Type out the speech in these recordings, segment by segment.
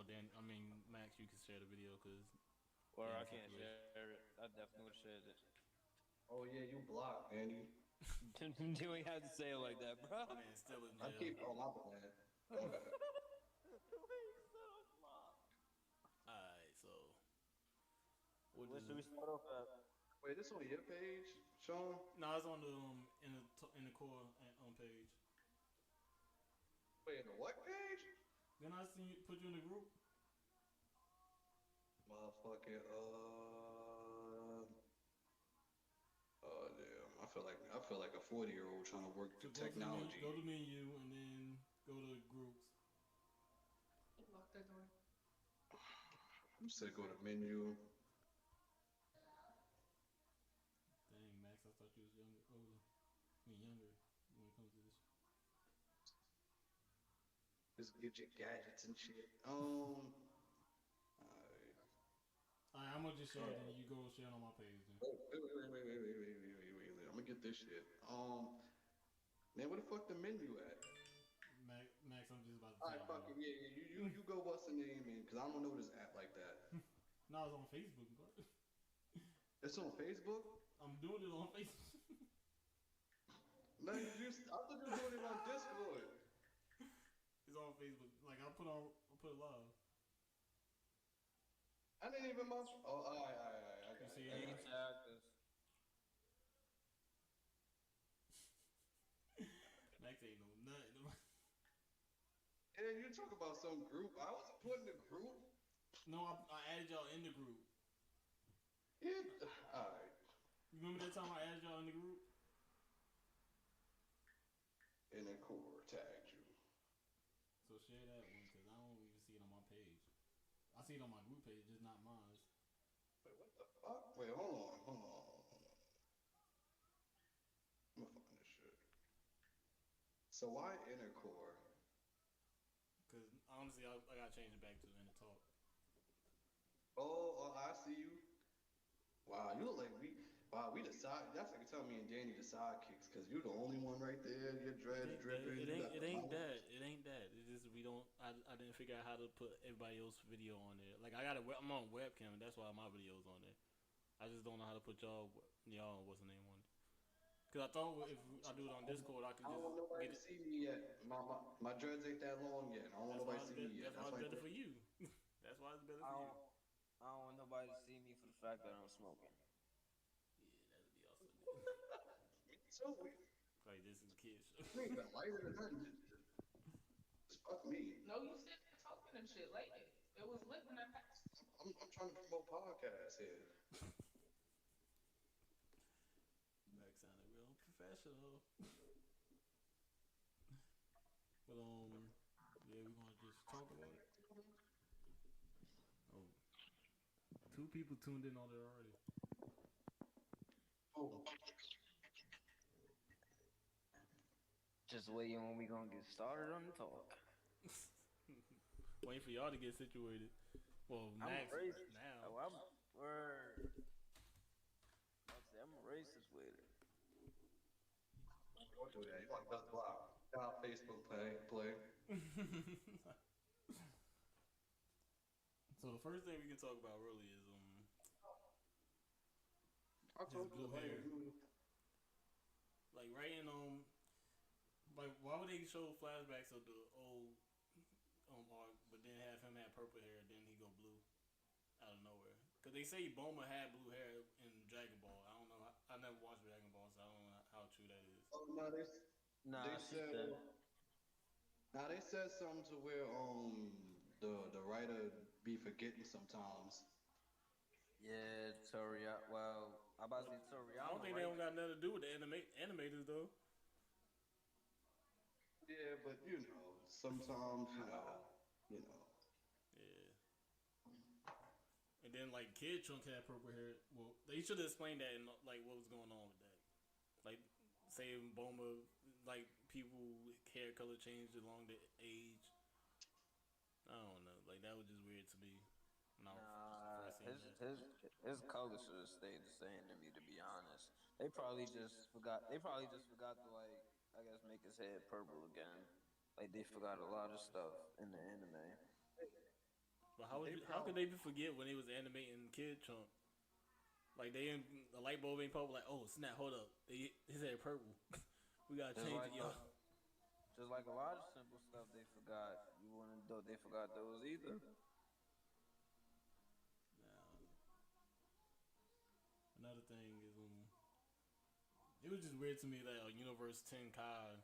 Dan, I mean Max, you can share the video because Or I Danny's can't situation. share it. I definitely would have shared it. Oh yeah, you blocked, Andy. You ain't have to say it like that, bro. My man's still in I jail. keep. Oh my bad. My bad. Alright, so what Where is should we it? start off at? Wait, this on your page, Sean? No, it's on the in the core on page. Wait, in the what page? Then I see you put you in the group. Motherfucking oh damn. I feel like a 40-year-old trying to work So through technology. go to menu, and then go to groups. Lock that door. I'm just gonna go to menu. Dang, Max, I thought you was younger, older. I mean younger when it comes to this. Just get your gadgets and shit. Alright. Alright, I'm gonna just share it, and Oh. you go share it on my page then. Wait. I'm gonna get this shit. Man, where the fuck the menu at? Max, I'm just about to tell Alright, fuck you. it. Yeah. You go what's the name in? Cause I don't know this app like that. No, it's on Facebook, bro. It's on Facebook? I'm doing it on Facebook. No, I thought you were doing it on Discord. It's on Facebook. Like I put it live. I didn't even much. Oh, alright. I You got see it. Hey, it? tag us. Max ain't know nothing. Yeah, you talk about some group. I wasn't put in the group. No, I added y'all in the group. Yeah. Alright. You remember that time I added y'all in the group? And then core tagged you. So share that one because I don't even see it on my page. I see it on my group page, just not mine. Wait, what the fuck? Wait, hold on. I'm gonna find this shit. So why inner core? Because honestly, I gotta change it back to in the talk. Oh, I see you. Wow, you look like we. Wow, we the side. That's like tell me and Danny the sidekicks, cause you're the only one right there. Your dreads dripping. You got It the ain't mouth. that. It ain't that. It's just we don't. I didn't figure out how to put everybody else's video on there. Like I'm on webcam. And that's why my video's on there. I just don't know how to put y'all what's the name on it. Cause I thought if I do it on Discord, I could I don't just want nobody get to it. see me yet. My dreads ain't that long yet. I don't want nobody to see me yet. That's why That's it's why. better for you. That's why it's better I for you. don't, I don't want nobody to see me for the fact that I'm smoking. Yeah, that'd be awesome. Me too. Like this is kids show. We ain't got lighter than nothing. Just fuck me. No, you said talking and shit late. It was lit when I passed. I'm trying to promote podcasts here. Max sounded real professional. But yeah, we're gonna just talk about it. Oh, two people tuned in on it already. Oh, Just waiting when we gonna get started on the talk. Waiting for y'all to get situated. Well, I'm Max racist. now. Oh, I'm a racist with it. don't do that. You want to block? Stop Facebook play. So the first thing we can talk about really is I his told blue hair. Like right in like why would they show flashbacks of the old arc, but then have him have purple hair, then he go blue out of nowhere? Cause they say Bulma had blue hair in Dragon Ball. I don't know. I never watched Dragon Ball, so I don't know how true that is. Oh no, they Nah, she said. said. Now they said something to where the writer be forgetting sometimes. Yeah, Toriyama. Well, I about to say I don't Toriyama, think they don't right? got nothing to do with the animators though. Yeah, but sometimes you know. Yeah. And then like Kid Chunk had purple hair. Well, they should have explained that and like what was going on with that. Like saying Boma, like people hair color changed along the age. I don't know. Like that was just weird to me. When I Nah, first seen that. his color should have stayed the same to me. To be honest, they probably just forgot. They probably just forgot to like, I guess, make his head purple again. Like they forgot a lot of stuff in the anime. They How could probably they forget when they was animating Kid Chunk? Like they in the light bulb ain't purple. Like, oh snap, hold up, his hair purple. We gotta just change like it, yo. just like a lot of simple stuff they forgot. You wouldn't do they forgot those either. Now, another thing is it was just weird to me that Universe 10 Kai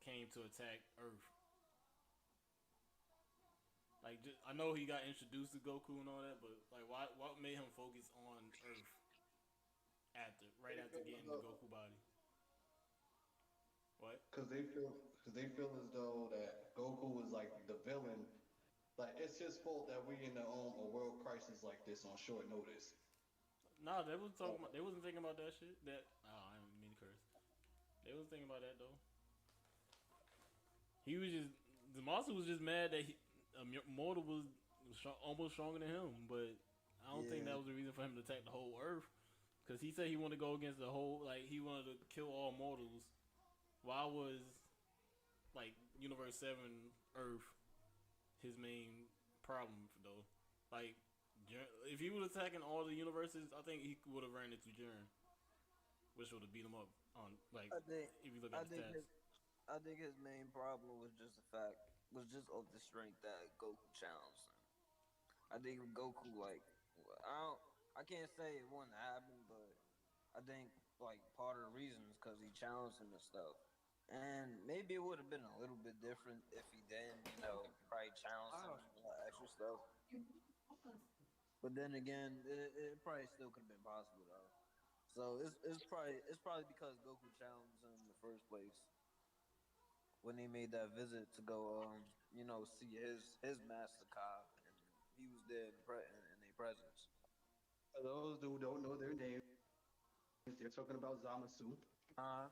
came to attack Earth. Like, just, I know he got introduced to Goku and all that, but like, why? What made him focus on Earth right They after feel as getting the though Goku body? What? because they feel as though that Goku was like the villain. Like it's his fault that we in a world crisis like this on short notice. Nah, they was talking about. They wasn't thinking about that shit. That I didn't mean to curse. They wasn't thinking about that though. He was just the monster was just mad that Mortal was almost stronger than him, but I don't think Yeah, that was the reason for him to attack the whole Earth. Because he said he wanted to go against the whole, like he wanted to kill all mortals. Why was like Universe 7 Earth his main problem though? Like if he was attacking all the universes, I think he would have ran into Jiren, which would have beat him up on like I think if you look at I the think stats. I think his main problem was just the fact was just of the strength that Goku challenged him. I think Goku like I don't I can't say it wouldn't happen, but I think like part of the reason is because he challenged him and stuff. And maybe it would have been a little bit different if he didn't, probably challenge him and all that extra stuff. But then again, it probably still could have been possible though. So it's probably because Goku challenged him in the first place when he made that visit to go see his master Ka, and he was there in their presence. For those who don't know their names, they're talking about Zamasu. Uh,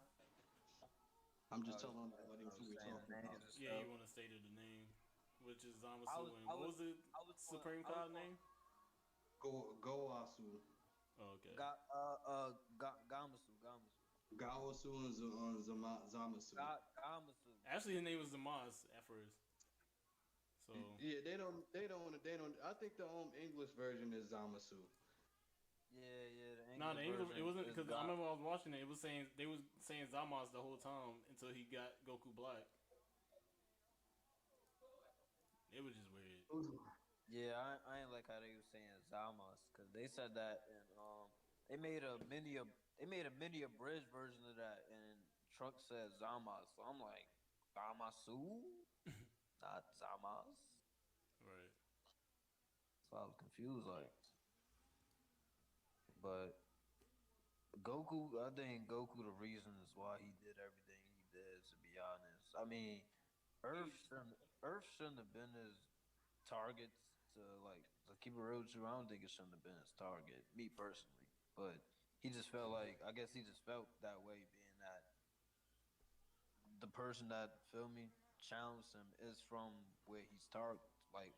I'm I just was, telling I audience was who we're saying talking the about. names and Yeah, stuff. you want to state the name, which is I Zamasu, was and I what was was the I was going Supreme I was God going name? Goasu, Oh, okay. Gamasu. Gaosu, and Zamasu. Gamasu. Actually, his name was Zamas at first. So Yeah, they don't. I think the English version is Zamasu. Yeah, the nah, English the English it version wasn't is because I got. remember I was watching it. It was saying they was saying Zamas the whole time until he got Goku Black. It was just weird. Yeah, I ain't like how they was saying Zamas because they said that and they made a mini abridged version of that and Trunk said Zamas, so I'm like Zamasu, not Zamas. Right. So I was confused like, but Goku, I think Goku the reasons why he did everything he did. To be honest, I mean, Earth shouldn't have been his target. To keep it real with you, I don't think it shouldn't have been his target. Me personally, but he just felt like I guess he just felt that way, being that the person that feel me challenged him is from where he's target, like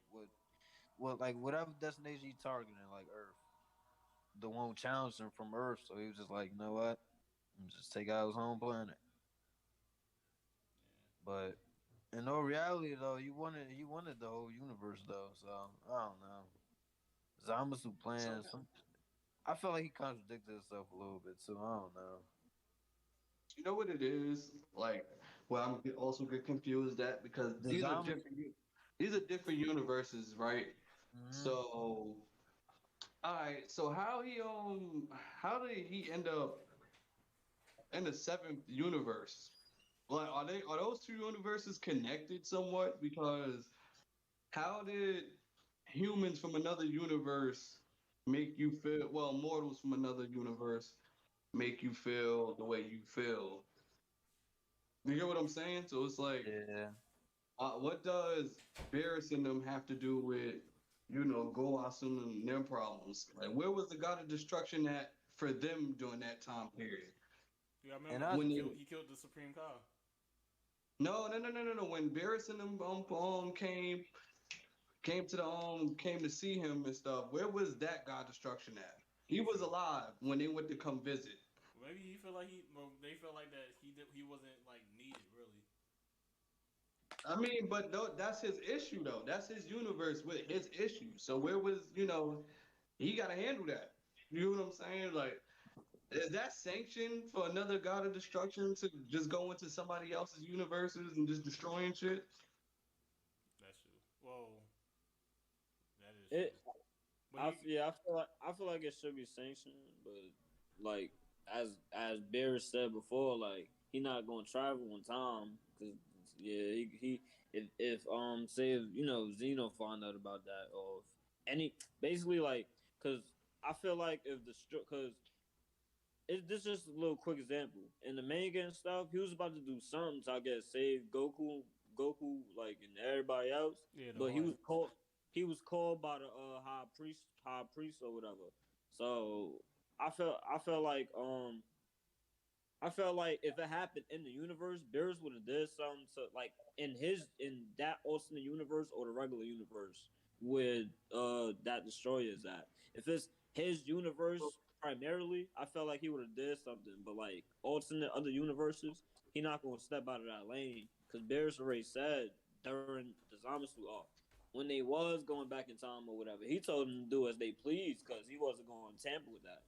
like whatever destination he's targeting, like Earth. The one who challenged him from Earth, so he was just like, you know what? Just take out his home planet. But in all reality, though, he wanted the whole universe, though. So I don't know. Zamasu So playing some. I feel like he contradicted himself a little bit too. I don't know. you know what it is? Like, well, also get confused at because The Zamasu. these are different universes, right? Mm-hmm. So, all right. So how did he end up in the seventh universe? Like, are those two universes connected somewhat? Because how did humans from another universe make you feel? Well, mortals from another universe make you feel the way you feel. You get what I'm saying? So it's like, Yeah. what does Varys and them have to do with, Goasun and their problems? Like, where was the god of destruction at for them during that time period? Yeah, I And remember I When they he killed the Supreme Kai. no. When Varys and them came to came to see him and stuff, where was that god destruction at? He You was feel alive when they went to come visit. maybe he feel like he well, they felt like that he wasn't like needed really. I mean, but that's his issue though. That's his universe with his issue. So where was he got to handle that? You know what I'm saying? Like, is that sanctioned for another god of destruction to just go into somebody else's universes and just destroying shit? That's true. Well, that is true. It But you, yeah, I feel like it should be sanctioned, but like as Barry said before, like he not gonna travel in time because yeah, he if say if Zeno found out about that or if any basically like because I feel like if the because this is just a little quick example in the manga and stuff, he was about to do something to I guess save Goku like and everybody else, yeah, the but heart. he was called by the high priest or whatever. So I felt like I felt like if it happened in the universe, Bears would have did something to like in that alternate universe or the regular universe where that destroyer is at. If it's his universe primarily, I felt like he would have did something. But like alternate other universes, he not gonna step out of that lane because Bears already said during the Zamasu arc when they was going back in time or whatever, he told them to do as they please because he wasn't going to tamper with that.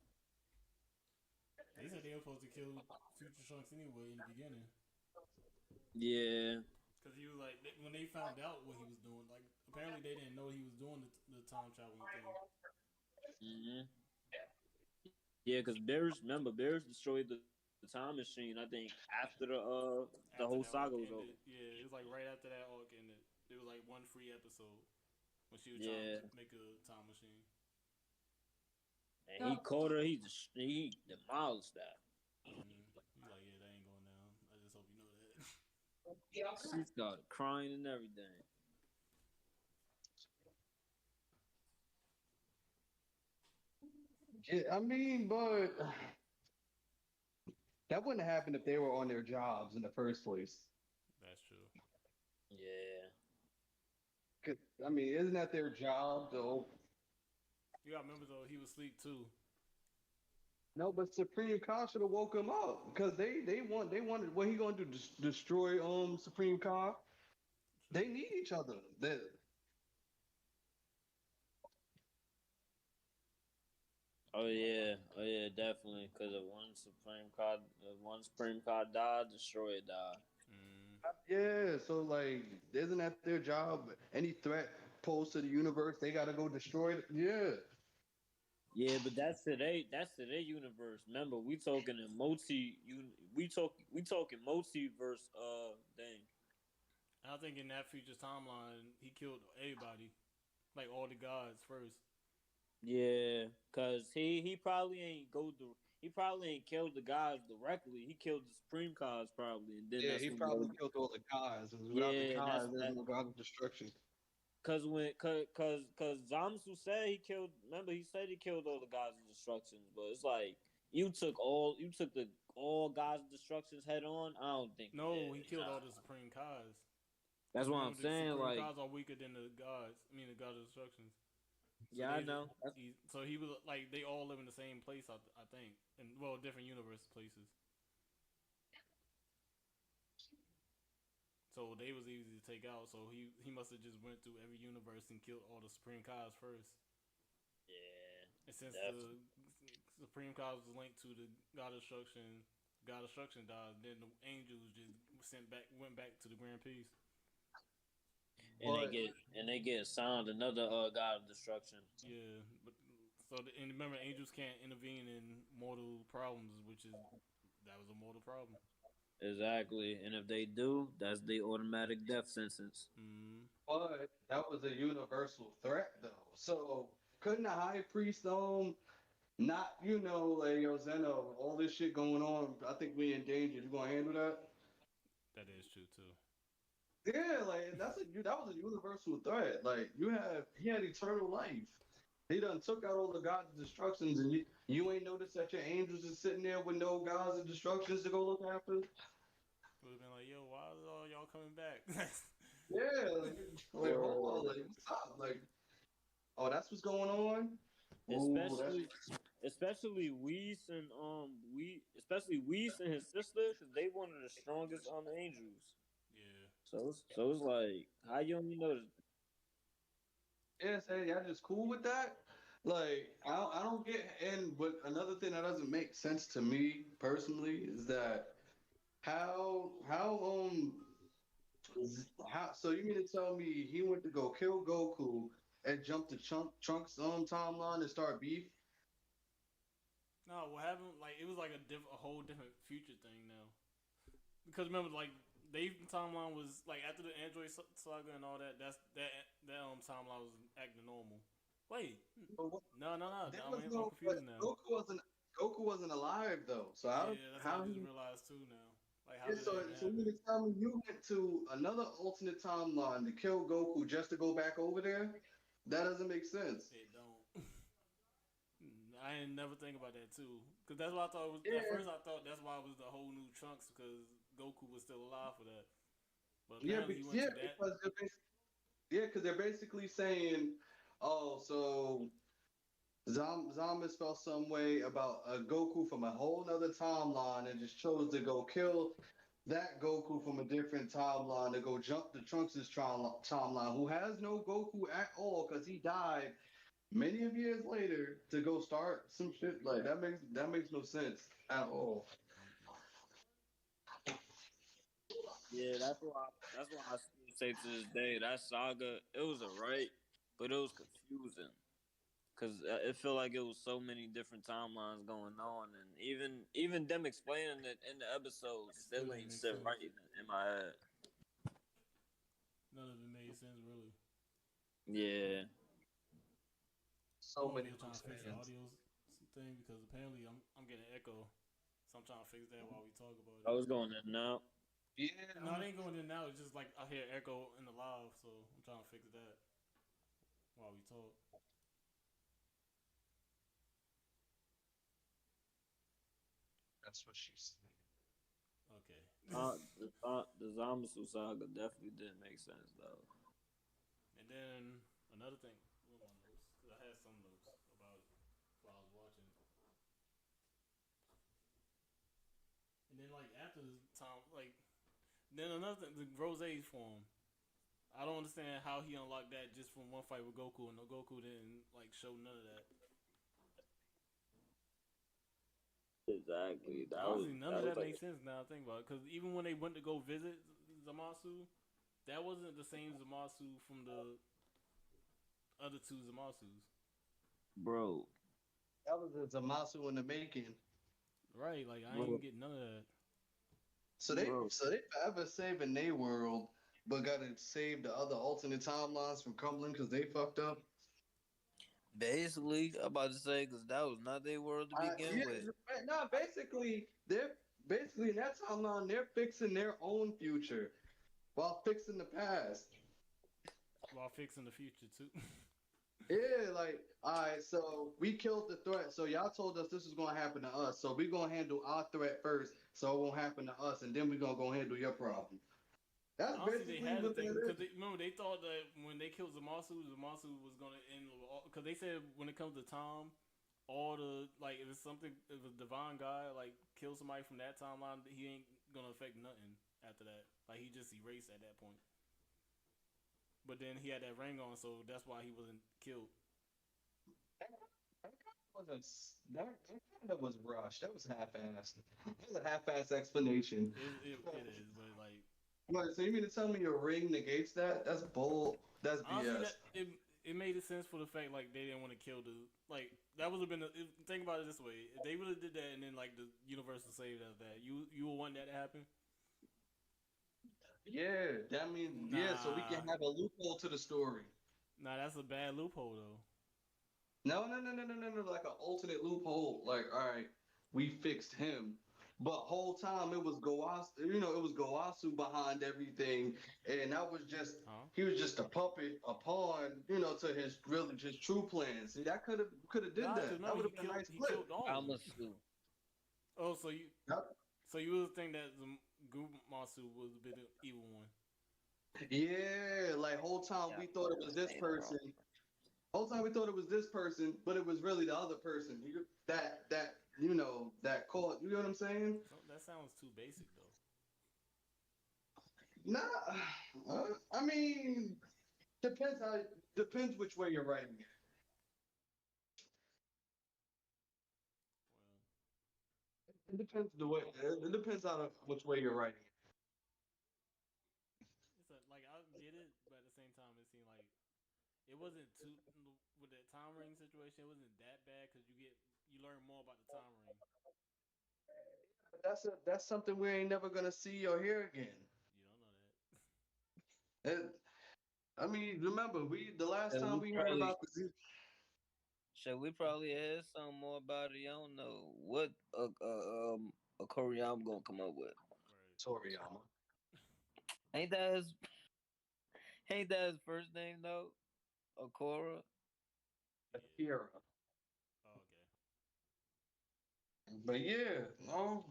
They said they were supposed to kill Future Trunks anyway in the beginning. Yeah. Because he was like, when they found out what he was doing, like, apparently they didn't know he was doing the time traveling thing. Hmm. Yeah, because Bears destroyed the time machine. I think after the whole After saga that was arc over. ended, yeah, it was like right after that arc ended. There was like one free episode when she was trying Yeah, to make a time machine. and he caught her. He demolished that. He's like, yeah, that ain't going down. I just hope you know that. She started crying and everything. Yeah, I mean, but that wouldn't happen if they were on their jobs in the first place. That's true. Yeah, 'Cause, I mean, isn't that their job though? You gotta remember though, he was asleep too. No, but Supreme Kai should have woke him up because they wanted what he gonna do? Destroy Supreme Kai? They True. need each other. oh yeah, definitely. Because if one Supreme Card died, destroyer died. Mm, Yeah, so like, isn't that their job? Any threat posed to the universe, they gotta go destroy it. Yeah. Yeah, but that's today universe. Remember, we talking in we talking multiverse thing. I think in that future timeline, he killed everybody, like all the gods first. Yeah, cause he probably ain't killed the guys directly. He killed the Supreme Cars probably, and then Yeah, that's he when probably killed all the guys. Without the yeah, and guys, there's no god of destruction. cause when cause Zamsu said he killed. Remember, he said he killed all the guys of destructions, but it's like you took the all guys of destructions head on. I don't think you No, did. he killed all Nah, the supreme gods. that's Because what I'm remember, the saying. supreme Like, gods are weaker than the gods. I mean, the god of destructions. So yeah, I know. so he was like they all live in the same place. I think, and well, different universe places. So they was easy to take out. So he must have just went through every universe and killed all the supreme gods first. Yeah, And since the definitely. supreme god was linked to the god of destruction died. Then the angels just went back to the grand peace. But And they get assigned another god of destruction. Yeah, but and remember, angels can't intervene in mortal problems, which is that was a mortal problem. Exactly, and if they do, that's the automatic death sentence. Mm, but that was a universal threat though. So couldn't the high priest not like yo Zeno, all this shit going on, I think we in danger. You gonna handle that? that is true too. Yeah, like that was a universal threat. Like he had eternal life. He done took out all the gods of destructions, and you ain't noticed that your angels is sitting there with no gods of destructions to go look after. Would have been like, yo, why are all y'all coming back? Yeah, like hold on, Or like stop, like oh that's what's going on. Oh, that's especially especially Whis and his sister because they one of the strongest on the angels. Yeah, So it's like how you don't know this? Yes, hey, y'all just cool with that? Like, I don't get. And but another thing that doesn't make sense to me personally is that how how. So you mean to tell me he went to go kill Goku and jump to Trunks timeline and start beef? No, what happened? Like it was like a whole different future thing now. Because remember, like they timeline was like after the Android saga and all that. That timeline was acting normal. Wait, But what, no. there was I'm no. But confused now. Goku wasn't alive though. So Yeah, that's what I how just he realized too now. Like, how Yeah, did that even so you mean happen? to tell me you went to another alternate timeline to kill Goku just to go back over there? That doesn't make sense. It don't. I didn't never think about that too. Cause that's what I thought it was. At Yeah, first, I thought that's why it was the whole new Trunks because Goku was still alive for that. But yeah, apparently, he went to that. because they're basically saying, oh, so Zama's felt some way about a Goku from a whole other timeline and just chose to go kill that Goku from a different timeline to go jump to Trunks' timeline, who has no Goku at all because he died many of years later to go start some shit like that makes no sense at all. Yeah, that's why I still say to this day that saga it was alright, but it was confusing because it felt like it was so many different timelines going on, and even them explaining it in the episodes It still still didn't ain't make sit sense. right in my head. None of it made sense really. Yeah, So I'm over many here trying loose to fix the ends. audio thing because apparently I'm getting echo, so I'm trying to fix that while we talk about I it. was going in and out. Yeah, No, it ain't going in now. It's just like I hear echo in the live, so I'm trying to fix that while we talk. that's what she said. Okay. The Zamasu saga definitely didn't make sense though. And then another thing, what were my notes? Because I had some notes about it while I was watching. And then like after the time, like then another thing, the Rose form. I don't understand how he unlocked that just from one fight with Goku, and no Goku didn't like show none of that. Exactly. Honestly, none of That was that like makes sense now. I think about it, because even when they went to go visit Zamasu, that wasn't the same Zamasu from the other two Zamasus. bro, That was a Zamasu in the making. Right? Like I bro, ain't get none of that. bro. So they forever saving their world, but gotta save the other alternate timelines from crumbling because they fucked up. Basically, I'm about to say because that was not their world to begin Yeah, with. no, they're basically in that timeline they're fixing their own future while fixing the past. While fixing the future too. Yeah, like, all right, so we killed the threat. So y'all told us this was gonna happen to us. So we're gonna handle our threat first, so it won't happen to us, and then we're gonna go handle your problem. That's Honestly, they basically had to what that think because is. remember they thought that when they killed Zamasu, Zamasu was gonna end because they said when it comes to Tom, all the like if it's something if a divine guy like kills somebody from that timeline, he ain't gonna affect nothing after that. Like he just erased at that point. But then he had that ring on, so that's why he wasn't killed. Wasn't that kind of was rushed. That was half-assed. That was a half-assed explanation. It is, but like What, so you mean to tell me your ring negates that? That's bull. That's honestly, BS. that it made sense for the fact like they didn't want to kill the like that would have been think about it this way: if they would have did that and then like the universe was saved out of that, you would want that to happen. Yeah, that means yeah. So we can Nah, have a loophole to the story. nah, that's a bad loophole though. No, no, no, no, no, no, no. Like an alternate loophole. Like, all right, we fixed him, but whole time it was Goasu. It was Goasu behind everything, and that was just Huh? he was just a puppet, a pawn. To his really just true plan. See, that could have did Nah, because that. That remember would have been a nice he flip. killed all of them. Zamasu. Oh, Yep. so you would think that the Gumasu was a bit evil one. Yeah, like whole time Yeah, we thought it was this same person. problem. Whole time we thought it was this person, but it was really the other person. That caught. You know what I'm saying? So that sounds too basic though. Nah, I mean, depends how depends which way you're writing it. Well, It depends the way. It depends on which way you're writing it. it's a, like I get it, but at the same time, it seemed like it wasn't too with that time ring situation. It wasn't that bad because you learn more about the time ring. But that's something we ain't never gonna see or hear again. You don't know that. It, I mean, remember the last And time we we heard probably about the Z should we probably hear some more about it. I don't know what a Korean gonna come up with. Right. Toriyama, Ain't that his ain't that his first name though? Okora. Yeah. Akira. Oh, okay. But yeah, no,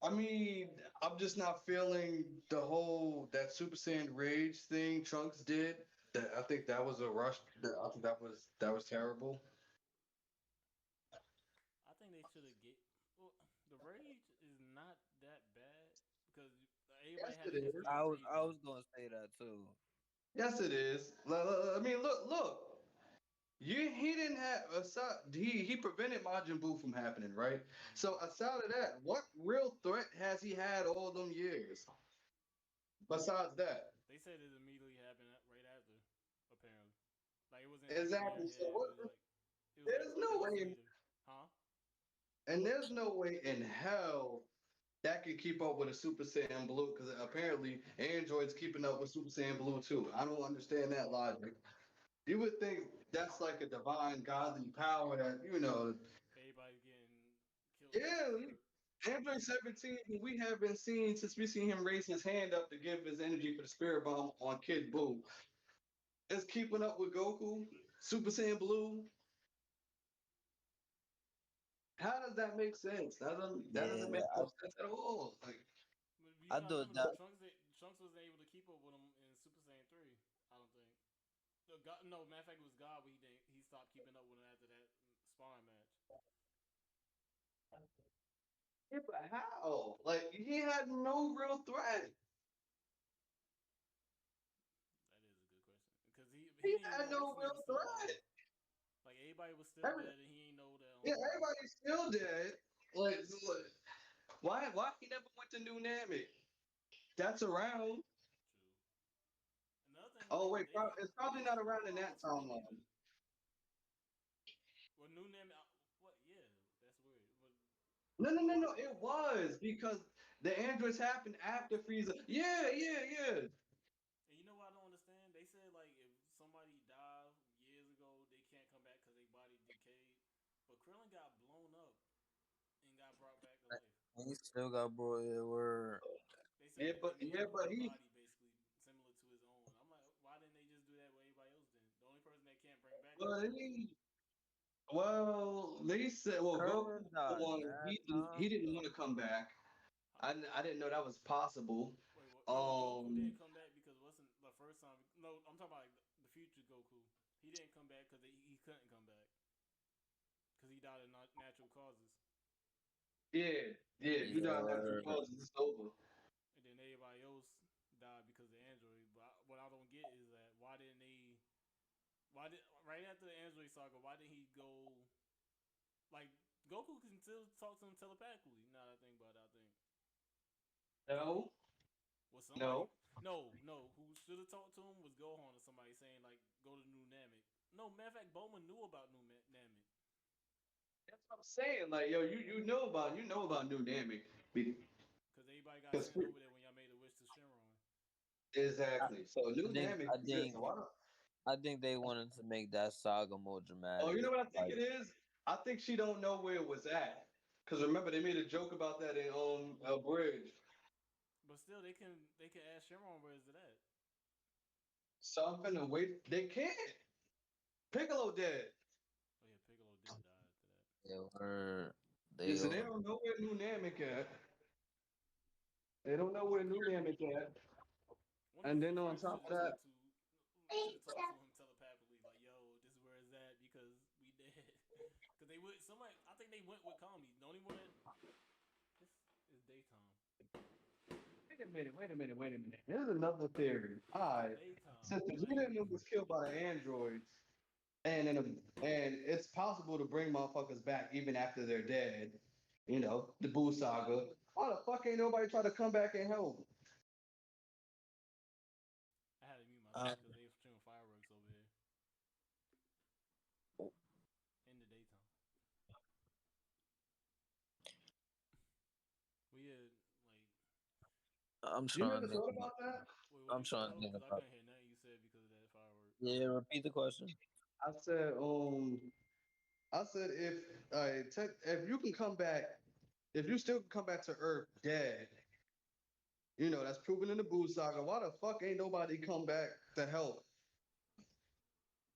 I mean, I'm just not feeling the whole that Super Saiyan Rage thing Trunks did. That I think that was a rush. I think that was terrible. I think they should have get. Well, the rage is not that bad because everybody Yes, had it a is. history of I raging. was gonna say that too. Yes, it is. I mean, look. He didn't have he prevented Majin Buu from happening, right? Mm. So aside of that, what real threat has he had all them years? Besides that, They said it immediately happened right after, apparently. Like it wasn't like a year exactly. So ahead. what? It was like There's no months way, later. Huh? and there's no way in hell that can keep up with a Super Saiyan Blue because apparently Android's keeping up with Super Saiyan Blue too. I don't understand that logic. You would think that's like a divine godly power that Everybody getting killed off Yeah, for. Android 17, who we have been seeing since we seen him raise his hand up to give his energy for the spirit bomb on Kid Buu, is keeping up with Goku, Super Saiyan Blue. How does that make sense? That doesn't Yeah, make no sense at all. Like, But you I gotta thought remember though, that. Trunks wasn't able to keep up with him in Super Saiyan 3. I don't think. No, God, no, matter of fact, it was God. But he stopped keeping up with him after that sparring match. yeah, but how? Like, he had no real threat. That is a good question because he He didn't even had know what's no his name real was still alive. threat. Like everybody was still Every, dead, and he ain't know that. yeah, everybody's still dead. Like, why he never went to New Namek? That's around. True. Another thing was Oh wait, it's they probably not didn't around in follow that up to it timeline. either. Well, new name, what? Yeah, that's weird. But No. It was because the androids happened after Frieza. Yeah. and you know what I don't understand? They said like if somebody died years ago, they can't come back because their body decayed. But Krillin got blown up and got brought back to life. He still got bro. Yeah, word. They said Yeah, they but made yeah, a but new he body basically similar to his own. I'm like, why didn't they just do that with everybody else then? The only person they can't bring back is well Goku. they said Goku Krillin died one mad he times didn't want though. to come back. Huh? I didn't know that was possible. Wait, what? No, Goku Um didn't come back because wasn't the first time. No, I'm talking about like the future Goku. He didn't come back because he couldn't come back because he died of natural causes. yeah, he Yeah, died natural word. causes. It's over. And then everybody else died because of Android. But what I don't get is that why didn't they? Why did right after the Android saga? Why didn't he go? Like Goku can still talk to him telepathically. Now that I think about it, I think No, was somebody. no. No. Who should have talked to him was Gohan or somebody saying like go to New Namek. No, matter of fact, Bulma knew about New Namek That's what I'm saying. Like, yo, you know about New Namek. because everybody got Because sent over there when y'all made a wish to Shenron. I, exactly. So New Namek I exists. think So why not? I think they wanted to make that saga more Oh, dramatic. you know what I think Like, it is? I think she don't know where it was at. Cause remember they made a joke about that in a bridge. But still, they can ask Shenron where is it at. So I'm finna wait. They can't. Piccolo dead. Oh yeah, Piccolo did die after that. they were, Yeah, they so they were. don't know where New Namek at. They don't know where New Namek at. One of And then on Frieza top should of have that, talked to him telepathically, like, "Yo, this is where it's at because we dead." Because they would somebody. I think they went with Kami. The only one that this is daytime. Wait a minute. Here's another theory. All In the right, daytime, since the like Vegeta was killed by the androids, and it's possible to bring motherfuckers back even after they're dead. You know, the Boo Saga. Why the fuck ain't nobody try to come back and help? I had to mute myself Uh, because they were shooting fireworks over here in the daytime. Well, yeah, like I'm You trying never to think. thought about that? wait, what I'm you say trying to though? think Because I about. couldn't hear nothing you said because of that firework. Yeah, repeat the question. I said, if you can come back, if you still can come back to Earth dead, you know that's proven in the Boo Saga. Why the fuck ain't nobody come back to help?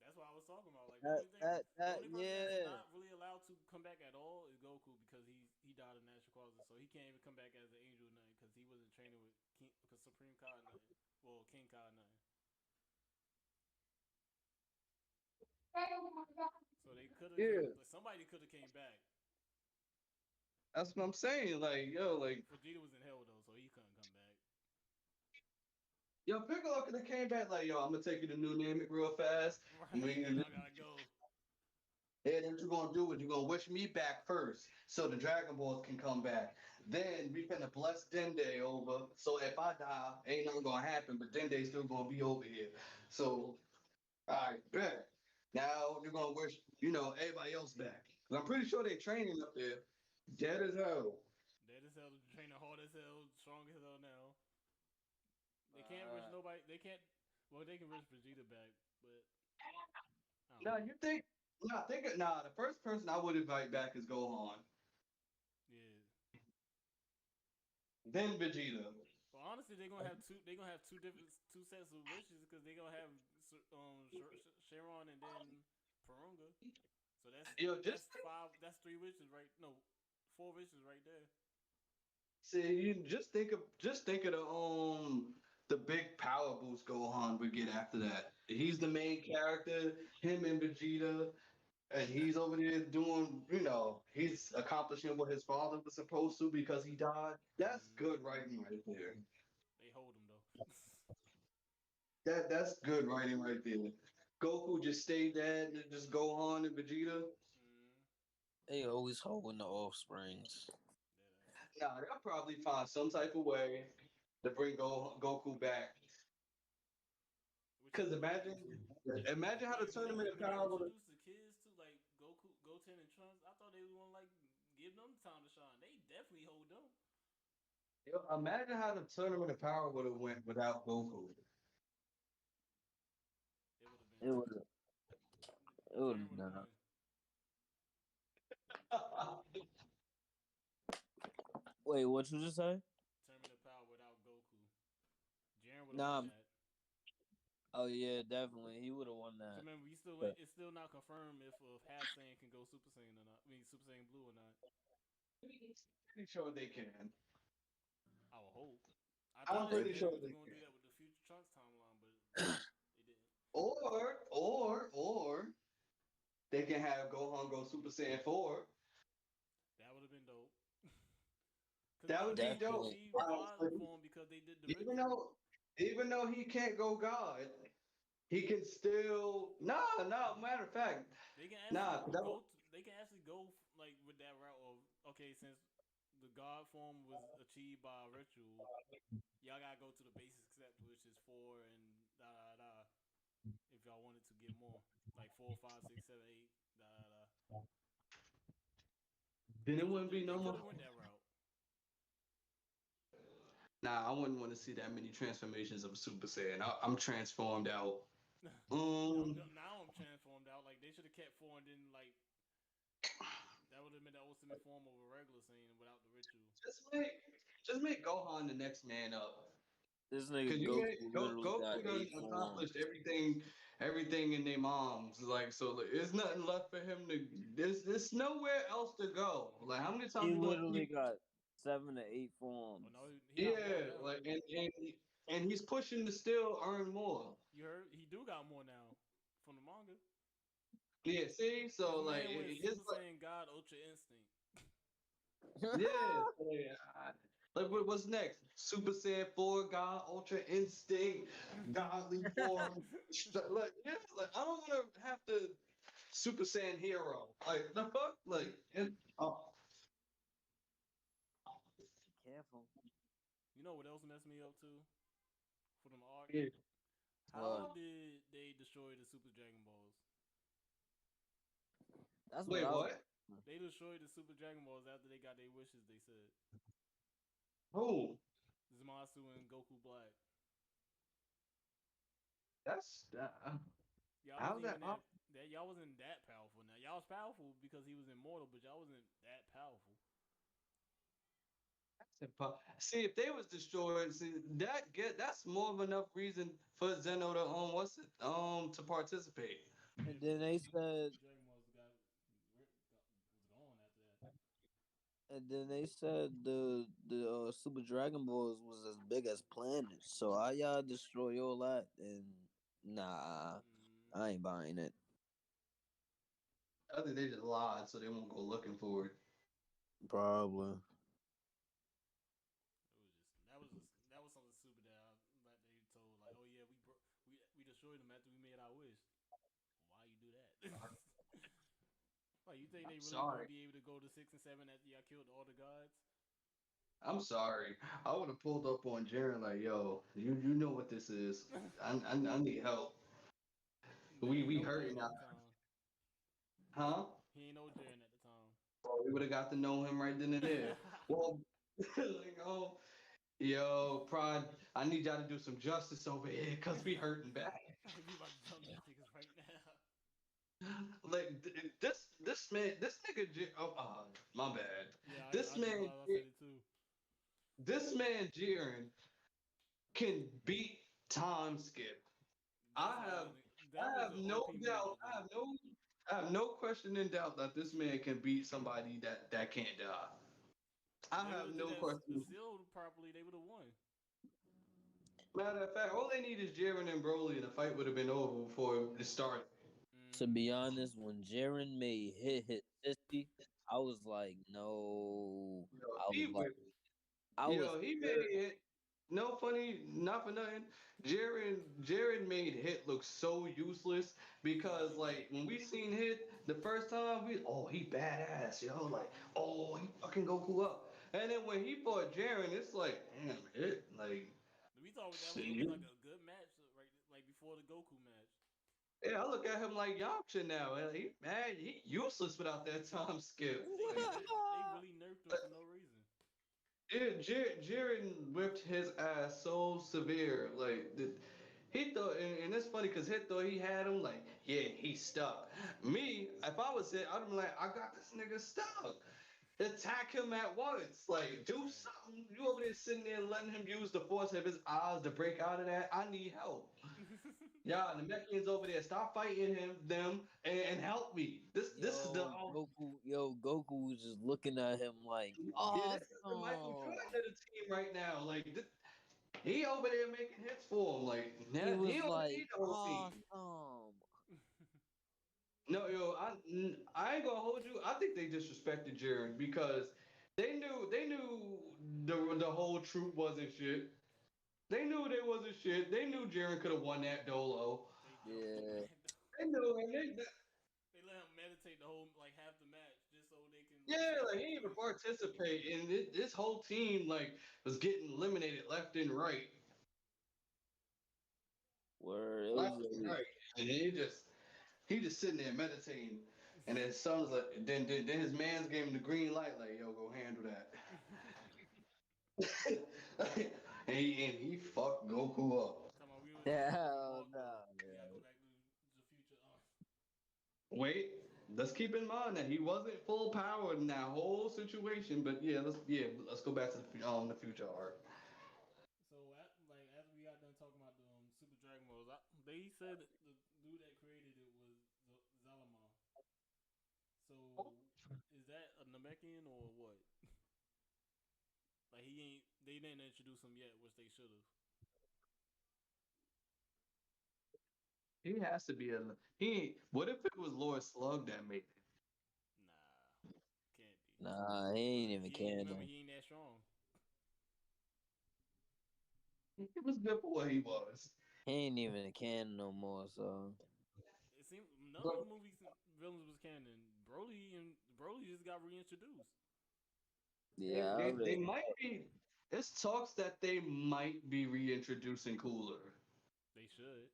That's what I was talking about. Like the That only person that's yeah. not really allowed to come back at all is Goku because he died of natural causes, so he can't even come back as an angel or nothing because he wasn't training with because Supreme Kai or nothing. Well, King Kai or nothing. So they could have came. Yeah, Like, somebody could have came back. that's what I'm saying. Like, yo, like, Vegeta was in hell though, so he couldn't come back. yo, Piccolo could have came back like, yo, I'm gonna take you to New Namek real fast. Right, I gotta go. And what you gonna do is you're gonna wish me back first, so the Dragon Balls can come back. Then we finna bless Dende over. So if I die, ain't nothing gonna happen, but Dende's still gonna be over here. So, alright, bet. Now you're gonna wish, everybody else back. 'Cause I'm pretty sure they training up there. Dead as hell. Dead as hell, training hard as hell, strong as hell now. They can't wish Uh, nobody. They can't. Well, they can wish Vegeta back, but I don't Now know. you think the first person I would invite back is Gohan. Yeah. Then Vegeta. Well, honestly, they're gonna have two. They're gonna have two sets of wishes because they're gonna have Sharon and then Perunga. So Yo, that's five. That's three wishes, right? No, four wishes right there. you just think of the big power boost Gohan would get after that. He's the main character, him and Vegeta, and he's over there doing, he's accomplishing what his father was supposed to because he died. That's Mm, good writing right there. they hold him though. That's good writing right there. Goku just stay dead and just Gohan and Vegeta. mm, they always holding the offsprings. dead ass. Nah, they'll probably find some type of way to bring Goku back. Which is Cause crazy too. imagine how the Wait, tournament of but they power would have. introduced the kids too, like Goku, Goten, and Trunks. I thought they was gonna like give them time to shine. They definitely hold them. Imagine how the tournament of power would have went without Goku. It would have been It dope. would it would Jaren have would have been won. Wait, what you just say? Tournament of Power without Goku. Jaren would have won Nah. that. Oh yeah, definitely. He would have won Cause that. remember, But it's still not confirmed if Half Saiyan can go Super Saiyan or not. I mean, Super Saiyan Blue or not. Pretty sure they can. I would hope. I I'm thought they pretty said they sure was they gonna do can. that with the Future Trunks timeline, but they didn't. Or they can have Gohan go Super Saiyan 4. That would have been dope. Cause That would remember, be he dope. Definitely. achieved God form because they did the Even ritual. though, even though he can't go God, he can still. Nah. Matter of fact, They can nah. actually 'Cause that, go. They can actually go like with that route of okay, since the God form was achieved by a ritual, y'all gotta go to the basic steps, which is four and da da da. If y'all wanted to get more, like 4, 5, 6, 7, 8, da da da. then They it could wouldn't be have. They no could more. have went that route. Nah, I wouldn't want to see that many transformations of Super Saiyan. I'm transformed out. Um, Now I'm transformed out. Like they should have kept four and then like that would have been the ultimate form of a regular Saiyan without the ritual. just make just make Gohan the next man up. this nigga Cause Goku literally got Goku done 8 forms. accomplished everything in their moms. Like so, there's nothing left for him to. There's nowhere else to go. Like how many He times you gonna literally keep? got 7 to 8 Oh forms. no, he got more Yeah, now. like and he's pushing to still earn more. You heard? He do got more now from the manga. Yeah, see, Cause so like man went it's Super like Saiyan God Ultra Instinct. yeah, Like, what's next? Super Saiyan 4, God, Ultra Instinct, Godly Form. Like, yeah, like, I don't want to have to Super Saiyan Hero. Like, the fuck? Like, oh, Careful. You know what else messed me up too? For them arc? yeah. How What? did they destroy the Super Dragon Balls? That's what Wait, I was. what? They destroyed the Super Dragon Balls after they got their wishes, they said. Who? Zamasu and Goku Black. That's Y'all how wasn't even that. that y'all wasn't that powerful. Now y'all was powerful because he was immortal, but y'all wasn't that powerful. See, if they was destroyed, see that's more of enough reason for Zeno to what's it to participate. Yeah, And because then they the said, Super Dragon Balls was gone after that. and then they said the Super Dragon Balls was as big as planets. So how y'all destroy all that? And nah, Mm, I ain't buying it. I think they just lied so they won't go looking for it. Probably. it was that was something stupid that they told like, oh yeah, we destroyed them after we made our wish. Why you do that? Like you think I'm they really gonna sorry. be able to go to 6 and 7 after y'all killed all the gods? I'm sorry. I would have pulled up on Jaren like, yo, you know what this is. I need help. But he ain't We know hurting Jiren at now, the time. huh? He ain't know Jiren at the time. Well, we would have got to know him right then and there. Well, like, oh, yo, Prod, I need y'all to do some justice over here because we hurting bad. Like we about to jump these niggas right now. Like this man, this nigga, my bad. Yeah, This I just man, realized I said it too. this man Jiren can beat time skip. That's I why have that I was have an no OP move doubt. right there. I have no question in doubt that this man can beat somebody that can't die. If I they would have have did no that the question. seal properly, they would have won. Matter of fact, all they need is Jiren and Broly, and the fight would have been over before it started. To Mm-hmm. be honest, when Jaren made hit sissy, I was like, no. Yo, I was he like, whipped. I was Yo, he made scared. it. No funny, not for nothing. Jared made Hit look so useless because like when we seen Hit the first time, he badass, yo, like he fucking Goku up. And then when he fought Jaren, it's like damn Hit, like We thought that was gonna be like see, a good match, right? Like before the Goku match. yeah, I look at him like Yamcha now. And he man, he useless without that time skip. They really nerfed him for no reason. Yeah, Jiren whipped his ass so severe. Like, he thought, and it's funny because he thought he had him. Like, yeah, he's stuck. Me, if I was it, I'd be like, I got this nigga stuck. Attack him at once. Like, do Right. something. You over there sitting there letting him use the force of his eyes to break out of that. I need help. Yeah, the Namekians over there, stop fighting them, and help me. This is the Goku was just looking at him like, yeah, this is the Michael Jordan awesome. of the team right now. Like, he over there making hits for him. Like He he was don't like, need the whole team. awesome. No, yo, I ain't gonna hold you. I think they disrespected Jaren because they knew the whole troop wasn't shit. They knew they wasn't shit. They knew Jaren could have won that dolo. They joked him Yeah. that. They knew, and They let him meditate the whole like half the match just so they can like yeah, say like he good didn't even things. participate, and this whole team like was getting eliminated left and right, Where it left was and right, and he just sitting there meditating, and then son's like, then his man's gave him the green light, like, yo, go handle that. and he fucked Goku up. Talking about we was on the wrong hell arc though. no, We gotta go man. back to the future. Wait, let's keep in mind that he wasn't full power in that whole situation. But let's go back to the future arc. So like after we got done talking about the Super Dragon Balls, they said the dude that created it was Zalama. So is that a Namekian or what? Like he ain't. They didn't introduce him yet, which they should have. He has to be a he. What if it was Lord Slug that made it? Nah, can't be. Nah, he ain't Cause even he ain't. Remember, canon. he ain't that strong. He was good for what he was. He ain't even a can no more. So It seemed none of the But movies villains was canon. Broly just got reintroduced. yeah, I they really. might be. It's talks that they might be reintroducing Cooler. They should,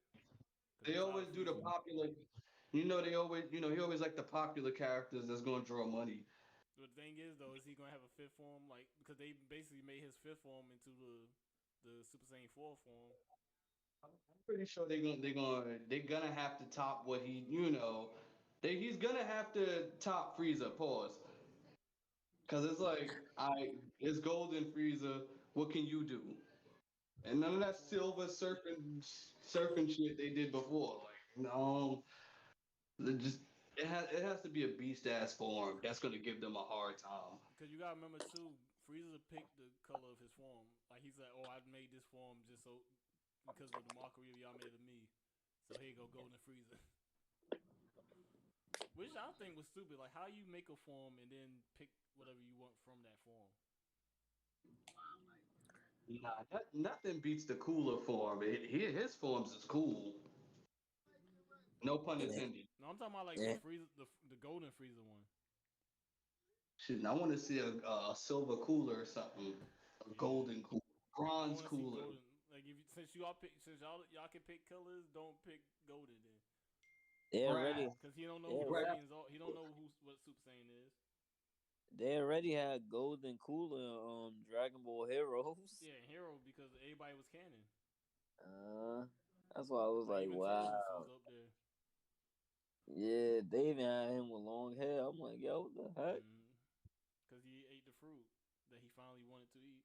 cause They I'm tired always of do the Frieza. popular. They always, he always like the popular characters that's going to draw money. But the thing is, though, is he gonna have a fifth form? Like, because they basically made his fifth form into the Super Saiyan 4 form. I'm pretty sure they're gonna have to top what he's gonna have to top Frieza. Pause. Cause it's like it's Golden Frieza. What can you do? And none of that Before, silver surfing shit they did before. Like no, it just it has to be a beast ass form. That's gonna give them a hard time. because you gotta remember too, Frieza picked the color of his form. Like he said, "Oh, I made this form just so because of the mockery of y'all made of me." So here you go, Golden Frieza. Which I think was stupid. Like, how you make a form and then pick whatever you want from that form? Nah, nothing beats the cooler form. His forms is cool. No pun Yeah, intended. No, I'm talking about like the yeah. Frieza, the Golden Frieza one. Shit, I want to see a silver cooler or something, a Yeah, golden cooler, I bronze want to see cooler. Golden. Like, if you, since you all pick, since y'all can pick colors, don't pick Golden then, They Brass, already, because he don't know they who the already, brass. Saiyans are. He don't know what Super Saiyan is. they already had Golden Cooler Dragon Ball Heroes. Yeah, and Hero because everybody was canon. Uh, that's why I was Like like, even wow. Taurus was up there. Yeah, they even had him with long hair. I'm like, yo, what the heck? Because he ate the fruit that he finally wanted to eat,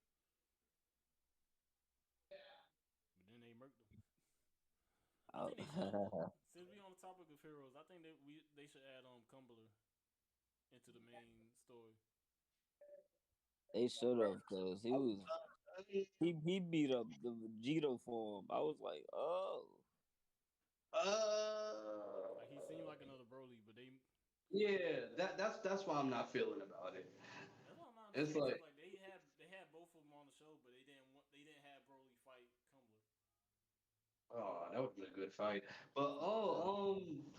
but then they murked him. I think they should. Since we on the topic of heroes, I think that they should add Cumberland into the main story. They should have, cause he beat up the Vegito form. I was like, oh, Like he seemed like another Broly, but they Yeah, that's why I'm not feeling about it. that's what I'm not It's understanding. Cause like, like they had both of them on the show, but they didn't have Broly fight Cumberland. oh, that would have been a good fight. But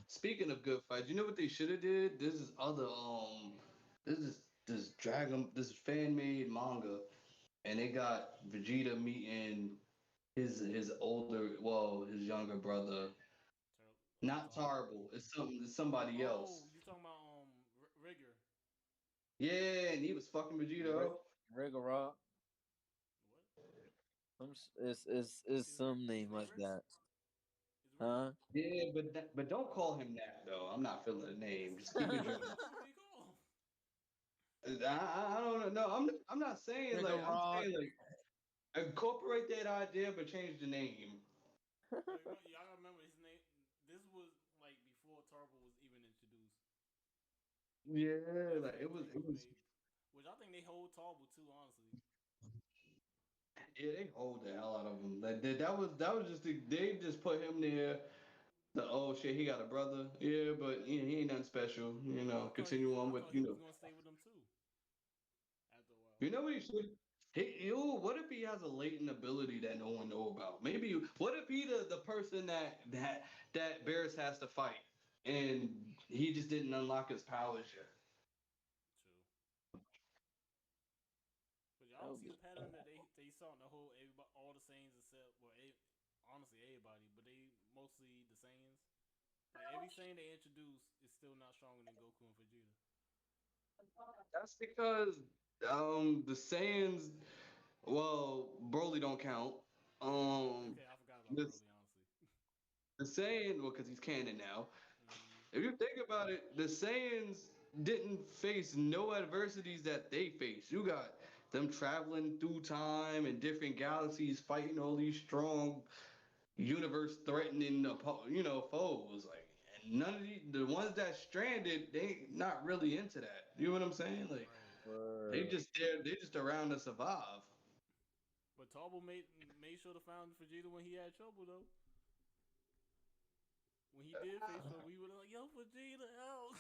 speaking of good fights, you know what they should have did? This fan made manga, and they got Vegeta meeting his older, well, his younger brother. Not Tarbell. Tarble. It's somebody Oh, else. you talking about Rigger? Yeah, and he was fucking Vegeta Rig- up. Rigorok. What It's some is name like Rigorous? that, Is Rigger? huh? Yeah, but don't call him that though. I'm not feeling the name. Just keep it What G. the fuck did he call? I don't know. I'm not saying like I'm Rigorok. saying like incorporate that idea, but change the name. But y'all gotta remember his name. This was like before Tarbell was even introduced. Yeah, That's like when it was everything it was was made. Which I think they hold Tarbell too, honestly. yeah, they hold the hell out of him. Like that was just they just put him there. The oh shit, he got a brother. Yeah, but he ain't nothing special. Continue on I with thought he was gonna stay with them too. After a while. You know what he should? What if he has a latent ability that no one know about? Maybe what if he the person that Barris has to fight, and he just didn't unlock his powers yet? True. But y'all That don't would see the be pattern that they saw in the whole everybody, all the Saiyans except honestly everybody, but they mostly the Saiyans. Like every Saiyan they introduce is still not stronger than Goku and Vegeta. That's because the Saiyans, well, Broly don't count. Um, Okay, I forgot about the Broly honestly. the Saiyan, well, because he's canon now. Mm-hmm. If you think about it, the Saiyans didn't face no adversities that they faced. You got them traveling through time and different galaxies, fighting all these strong, universe-threatening, foes. Like, and none of the ones that stranded, they not really into that. You know what I'm saying? Like, Right. they word. just there, they just around to survive. But Tarbell made sure to find Vegeta when he had trouble though. When he did face trouble, he was like, "Yo, Vegeta, help!"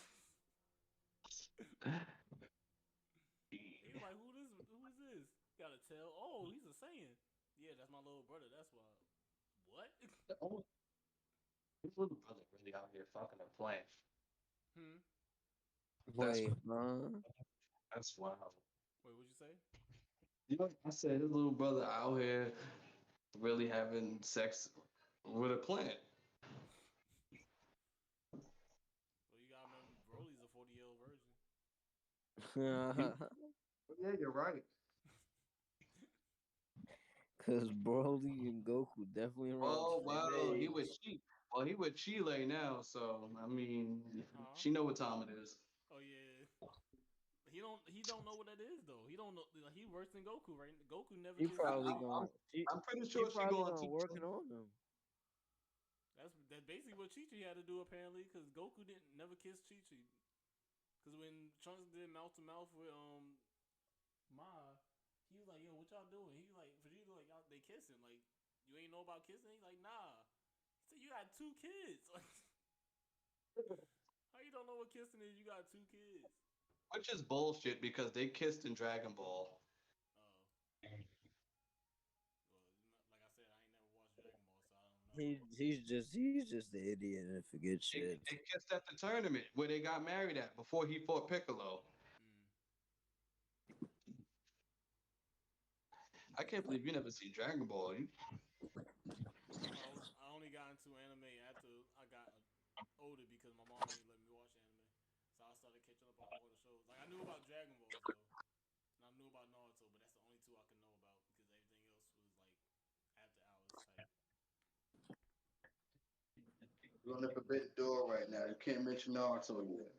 He was like, "Who is this? Gotta tell. Oh, he's a Saiyan." Yeah, that's my little brother. That's why. What? Oh, his little brother really out here fucking a plant. hmm. That's Wait, huh? that's wild. Wait, what'd you say? You know, I said his little brother out here really having sex with a plant. Well, you gotta remember, Broly's a 40-year-old virgin. Yeah, you're right. Cause Broly and Goku definitely around Oh the same well, he with age. Chi. Well, he with Chile now, so I mean, Huh? she know what time it is. Oh yeah. He don't know what that is though. He don't know. Like, he worse than Goku, right? Goku never She kissed I, his probably I'm, chick. I'm gonna she I'm pretty she sure she probably going to gonna teach working him. on them. That's basically what Chi Chi had to do apparently, because Goku didn't never kiss Chi Chi. Because when Trunks did mouth to mouth with Ma, he was like, "Yo, what y'all doing?" He was like, "Vegeta, like y'all, they kissing. Like you ain't know about kissing." He's like, "Nah." He said, "You got two kids. How you don't know what kissing is? You got two kids." Which is bullshit because they kissed in Dragon Ball. Oh, well, like I said, I ain't never watched Dragon Ball, so I don't know. He's just an idiot and forget They, shit. they kissed at the tournament where they got married at before he fought Piccolo. Mm. I can't believe you never seen Dragon Ball. I only got into anime after I got older because my mom ain't let me watch anime. So I started catching up on all the shows. Like I knew about Dragon Balls though, and I knew about Naruto, but that's the only two I could know about because everything else was like after hours type. You're on the forbidden door right now. You can't mention Naruto yet.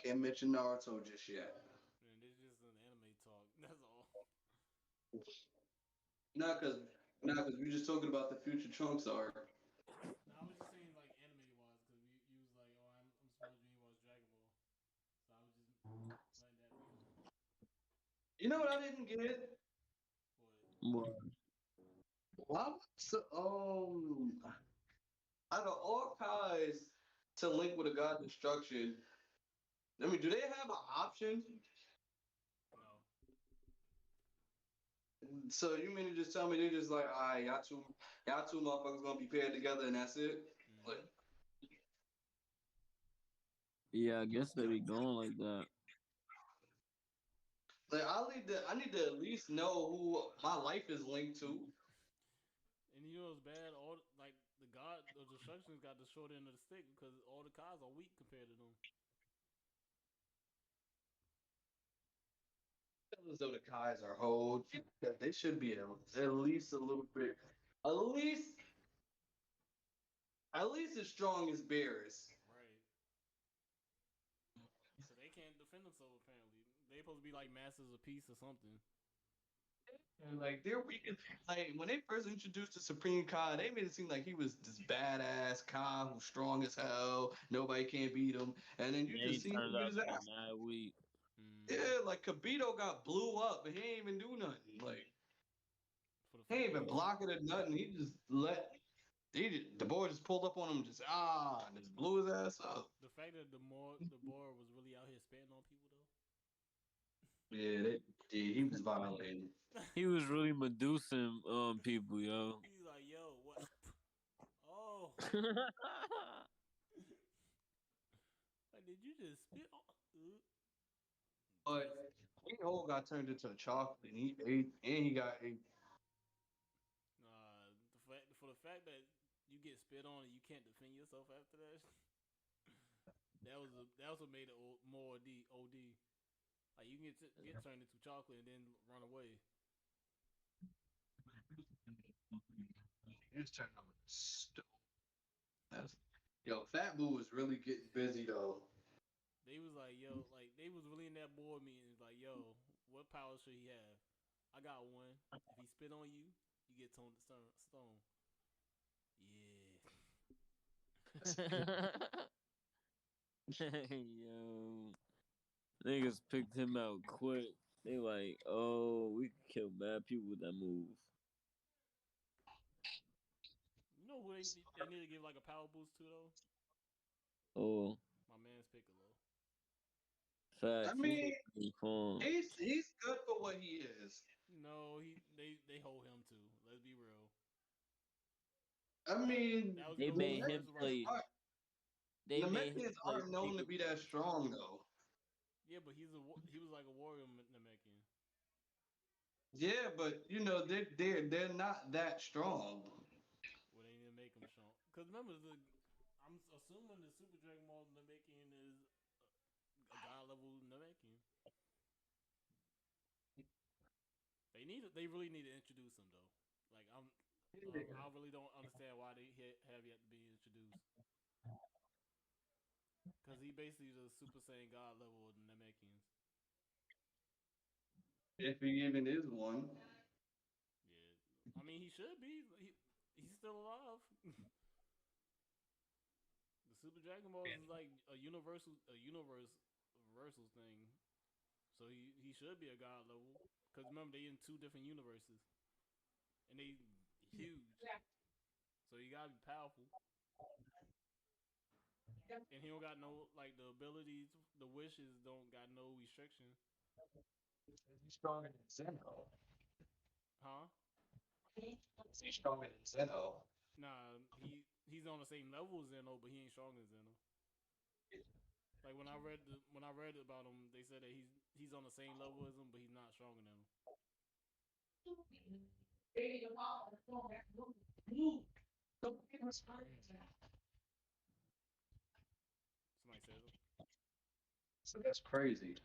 Can't mention Naruto just yet. And it's just an anime talk. That's all. Not because not because we're just talking about the future Trunks arc. Now I was just saying like anime wise because you was like, oh, I'm surprised you ain't watch Dragon Ball. So I was just letting that be known. You know what I didn't get? But What? Why out of all kinds to link with a god destruction, I mean, do they have an option? no. So you mean to just tell me they just like, all right, y'all two motherfuckers gonna be paired together and that's it? Mm-hmm. Like, Yeah, I guess they be going like that. I need to at least know who my life is linked to. And you know it's bad. All like the god of destruction's got the short end of the stick because all the cars are weak compared to them. As though the guys are old. They should be at least a little bit, at least at least as strong as Bears. Right. So they can't defend themselves apparently. They supposed to be like masters of peace or something. And like they're weak. Like when they first introduced the Supreme Kai, they made it seem like he was this badass Kai who's strong as hell. Nobody can beat him. And then you Yeah, he just see him turned get out his to be ass. mad weak. Mm-hmm. Yeah, like Kibito got blew up, but he ain't even do nothing. Like For the he fact ain't that even block it or nothing. He just the boy just pulled up on him, just and just blew his ass up. the more the boy was really out here spitting on people Yeah, he was violating. though. He was really Medusing people, yo. He's like, yo, what? Oh, like, did you just spit on? Tasty. But he whole got turned into a chocolate, and he ate, and he got ate. For the fact that you get spit on and you can't defend yourself after that, that was what made it more OD. Like you can get turned into chocolate and then run away. He just turned on a stove. That's, yo, Fat Boo was really getting busy though. They was like, yo, like they was really in that board meeting. Like, yo, what power should he have? I got one. If he spit on you, you get turned to stone. Yeah. Yo, niggas picked him out quick. They like, oh, we could kill bad people with that move. You know who they need to give like a power boost to though? Oh, My man's Piccolo. I Facts. He's mean, pretty cool. he's good for what he is. No, they hold him to. Let's be real. I That mean, that was They Goku's made him first Namekians race. play. aren't, They made him Namekians play aren't known to be that Peekaboo. strong though. Yeah, but he was like a warrior Namekian. Yeah, but they're not that strong. Well, they need to make him strong. Cause remember I'm assuming the Super Dragon Ball Namekian is a god level Namekian. They really need to introduce him though. Like I really don't understand why they have yet to be introduced. Cause he basically the Super Saiyan god level of the Namekians. If he even is one. Yeah, I mean he should be. He's still alive. The Super Dragon Balls is like a universal thing. So he should be a god level. Cause remember they in two different universes and they huge. So you gotta be powerful. And he don't got no like the abilities, the wishes don't got no restriction, He's stronger than Zeno. huh? He's stronger than Zeno. Nah, he's on the same level as Zeno, but he ain't stronger than Zeno. Like when I read about him, they said that he's on the same level as him, but he's not stronger than him. Somebody says him. So that's crazy.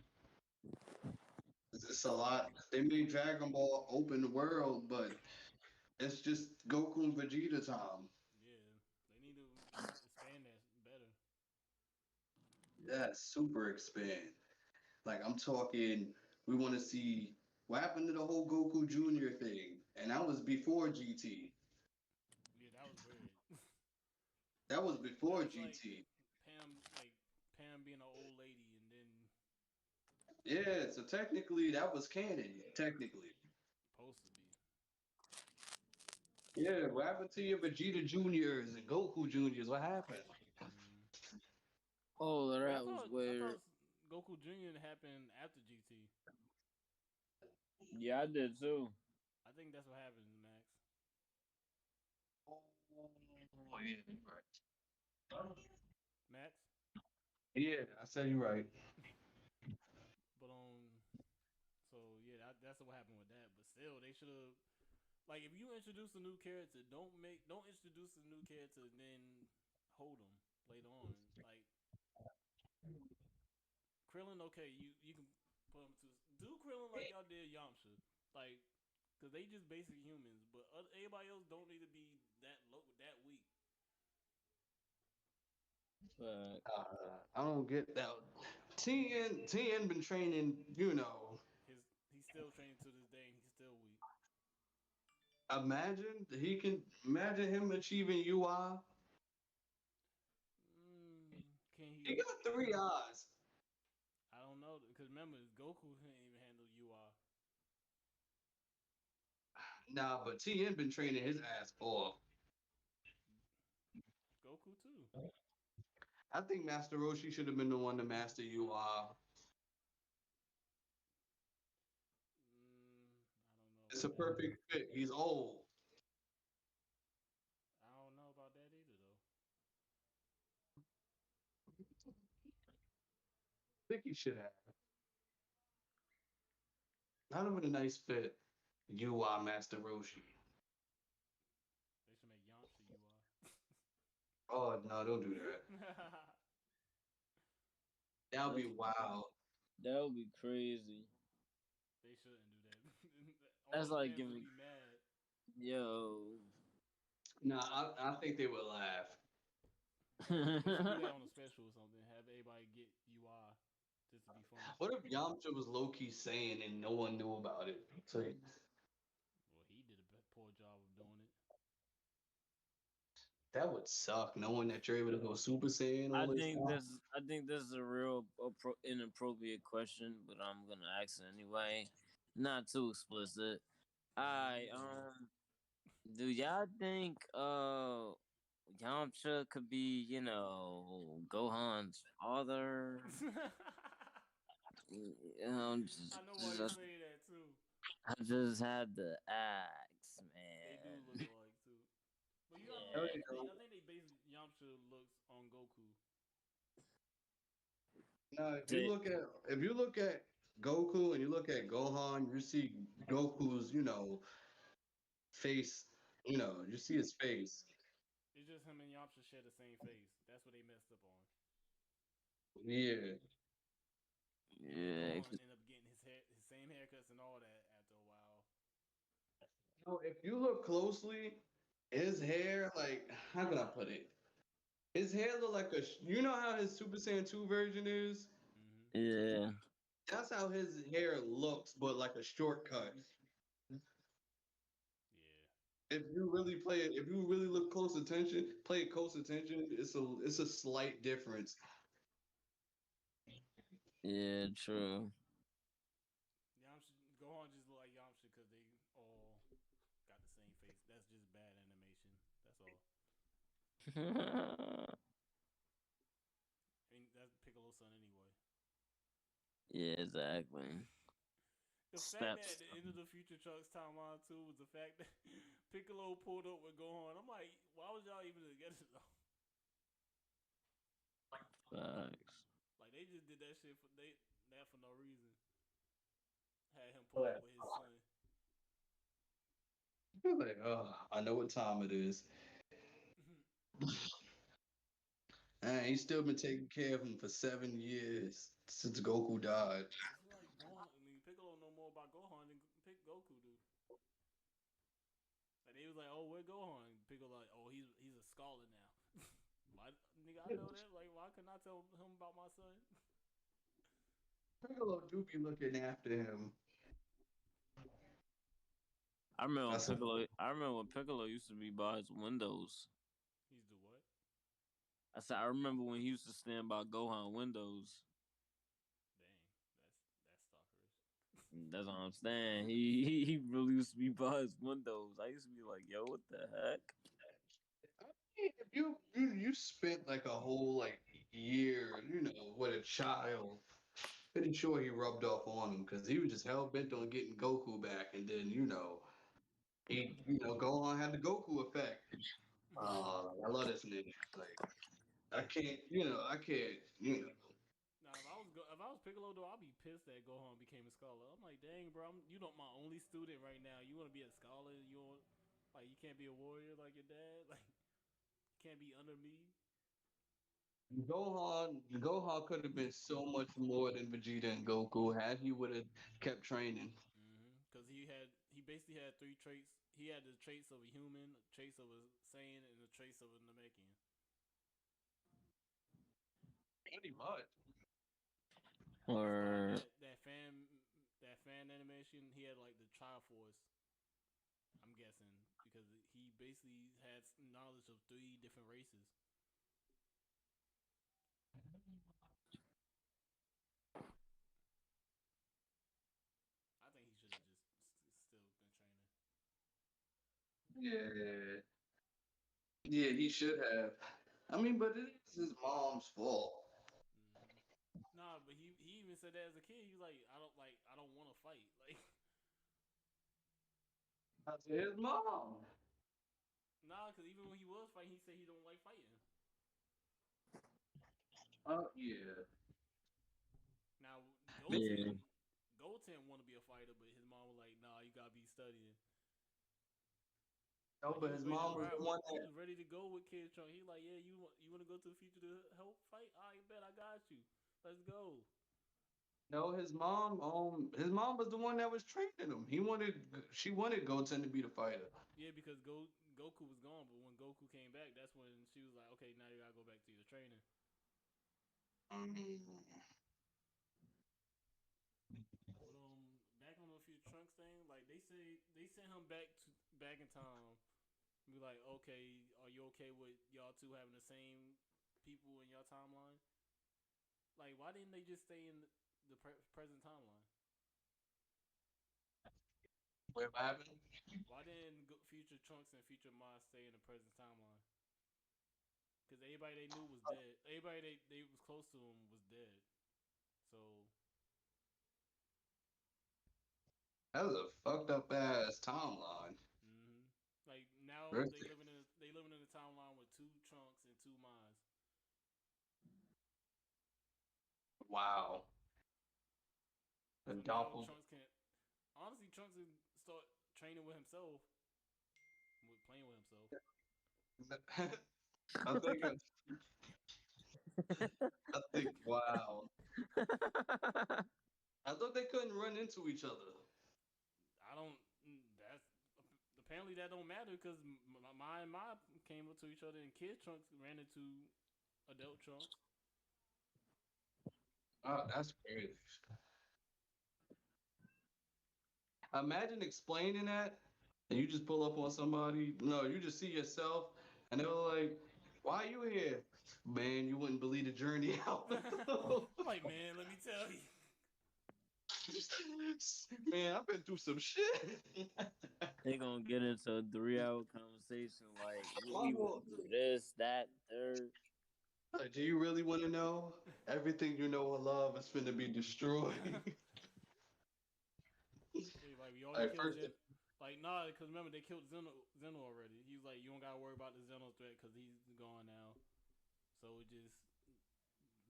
It's a lot. They made Dragon Ball open world, but it's just Goku and Vegeta time. Yeah, they need to expand that better. Yeah, super expand. Like I'm talking, we want to see what happened to the whole Goku Junior thing, and that was before GT. Yeah, that was weird. That was That before was like GT. Pam being an old lady, and then Yeah, so technically that was canon. Technically, supposed to be. yeah. What happened to your Vegeta Juniors and Goku Juniors? What happened? Mm. Oh, Wait, that was I weird. thought Goku Junior happened after GT. Yeah, I did too. I think that's what happened, Max. Oh yeah, you're right. Max, Yeah, I said you're right. but so yeah, that's what happened with that. But still, they should have like if you introduce a new character, don't introduce a new character and then hold them later on. Like Krillin, okay, you can put him to do Krillin like y'all did Yamcha, like because they just basic humans, but everybody else don't need to be that weak. Facts. I don't get that. TN been training, He's still training to this day, and he's still weak. imagine him achieving UI. Can He he? got three eyes. I don't know because remember Goku couldn't even handle UI. Nah, but TN been training his ass off. Goku too. I think Master Roshi should have been the one to master UI. I don't know It's about a that. perfect fit. He's old. I don't know about that either though. I think he should have. Not even a nice fit. UI Master Roshi. They should make Yamcha UI. Oh no, don't do that. That would be That's wild. that would be crazy. They shouldn't do that. All That's the like fans would giving be mad. yo. Nah, I think they would laugh. They should do that on a special or something. Have everybody get UI just to be funny. What if Yamcha was low key saying and no one knew about it? So Well, he did a poor job of doing it. that would suck, knowing that you're able to go Super Saiyan all this time. I think this is a real inappropriate question, but I'm gonna ask it anyway. Not too explicit. I do y'all think Yamcha could be, Gohan's father? Just, I know why you say that too. I just had to ask, They do man. look alike too. But you gotta There remember, you go. I think they based Yamcha looks on Goku. Now, Did if you look at Goku and you look at Gohan, you see Goku's, face. You see his face. It's just him and Yamcha share the same face. That's what they messed up on. Yeah. And then Yeah, Gohan ended up getting his same haircuts and all that after a while. If you look closely, his hair, like, how can I put it? His hair look like you know how his Super Saiyan 2 version is? Hmm. yeah, That's how his hair looks, but like a shortcut. Yeah. If you really look play close attention, it's a slight difference. yeah, true. Yamcha, Gohan just look like Yamcha because they all got the same face. That's just bad animation. That's all. I mean, that's Piccolo's son anyway. Yeah, exactly. The fact that at Steps. the end of the Future Trunks timeline too was the fact that Piccolo pulled up with Gohan. I'm like, why was y'all even together though? Facts. Like they just did that shit that for no reason. Had him pull up with his son. You're like, oh, I know what time it is. And he's still been taking care of him for 7 years since Goku died. It's like Gohan. I mean, Piccolo know more about Gohan than Goku do. Like they was like, oh, where Gohan? Piccolo like, oh, he's a scholar now. Why, nigga, I know that. Like, why couldn't I tell him about my son? Piccolo do be looking after him. That's a I remember when Piccolo used to be by his windows. He's the what? I said I remember when he used to stand by Gohan windows. Dang, that's stalkerish. That's what I'm saying. He really used to be by his windows. I used to be like, yo, what the heck? if you spent like a whole like year, with a child, pretty sure he rubbed off on him because he was just hell bent on getting Goku back, and then Gohan had the Goku effect. I love this nigga. Like I can't. Now, if I was Piccolo though, I'd be pissed that Gohan became a scholar. I'm like, dang, bro, you not my only student right now. You want to be a scholar? You want, like, you can't be a warrior like your dad. Like, you can't be under me. Gohan could have been so much more than Vegeta and Goku had he would have kept training. Because he basically had three traits. He had the traits of a human, traits of a Saiyan, and the traits of a Namekian. Pretty much. That's why Or that fan animation, he had like the Triforce. I'm guessing because he basically had knowledge of three different races. I think he should have just still been training. Yeah. Yeah, he should have. I mean, but it is his mom's fault. Hmm. Nah, but he even said that as a kid. He was like, I don't want to fight. Like, That's his mom. nah, because even when he was fighting, he said he don't like fighting. Oh yeah. Now yeah, Goten want to be a fighter, but his mom was like, nah, you gotta be studying. No, Like he but was his ready to mom was ride the with, one he that was ready to go with Kid Trunk. He like, yeah, you want to go to the future to help fight? I bet I got you. Let's go. no, his mom was the one that was training him. She wanted Goten to be the fighter. Yeah, because Goku was gone, but when Goku came back, that's when she was like, okay, now you gotta go back to your training. Mm. But back on the few Trunks thing, like they sent him back in time. Be like, okay, are you okay with y'all two having the same people in your timeline? Like, why didn't they just stay in the present timeline? What happened? Why didn't future Trunks and future Mars stay in the present timeline? Because everybody they knew was dead. Everybody they was close to him was dead. So That was a fucked up ass timeline. Hmm. Like now Really? they living in a timeline with two trunks and two minds. Wow. A So now doppel. Trunks can honestly Trunks can start training with himself, with playing with himself. I think wow. I thought they couldn't run into each other. I don't. That's apparently that don't matter because my and my came up to each other and kid Trunks ran into adult Trunks. Oh, that's crazy. Imagine explaining that, and you just pull up on somebody. No, you just see yourself, and they're like, "Why are you here, man? You wouldn't believe the journey out." Like man, let me tell you. Man, I've been through some shit. They gonna get into a 3 hour conversation like we Mama, went through this, that, third. like, do you really want to know? Everything you know and love is finna be destroyed. Like we already Like killed first, Zen. Like nah, because remember they killed Zeno already. He was like, you don't gotta worry about the Zeno threat because he's gone now. So it just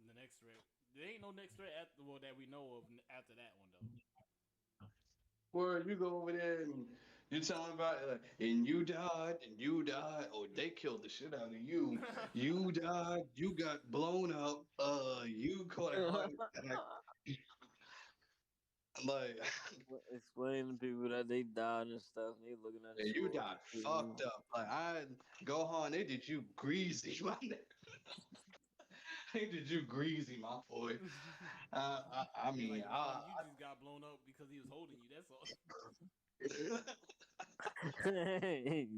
the next threat. There ain't no next threat after well that we know of after that one though. where you go over there and you tell them about it, like, and you died, and you died. Oh, they killed the shit out of you. You died. You got blown up. You caught a heart attack. Like, Explain to people that they died and stuff. And they looking at the you screen. died fucked up. Like, Gohan, they did you greasy, my nigga. They did you greasy, my boy. I They mean, like Gohan, you just got blown up because he was holding you. That's all.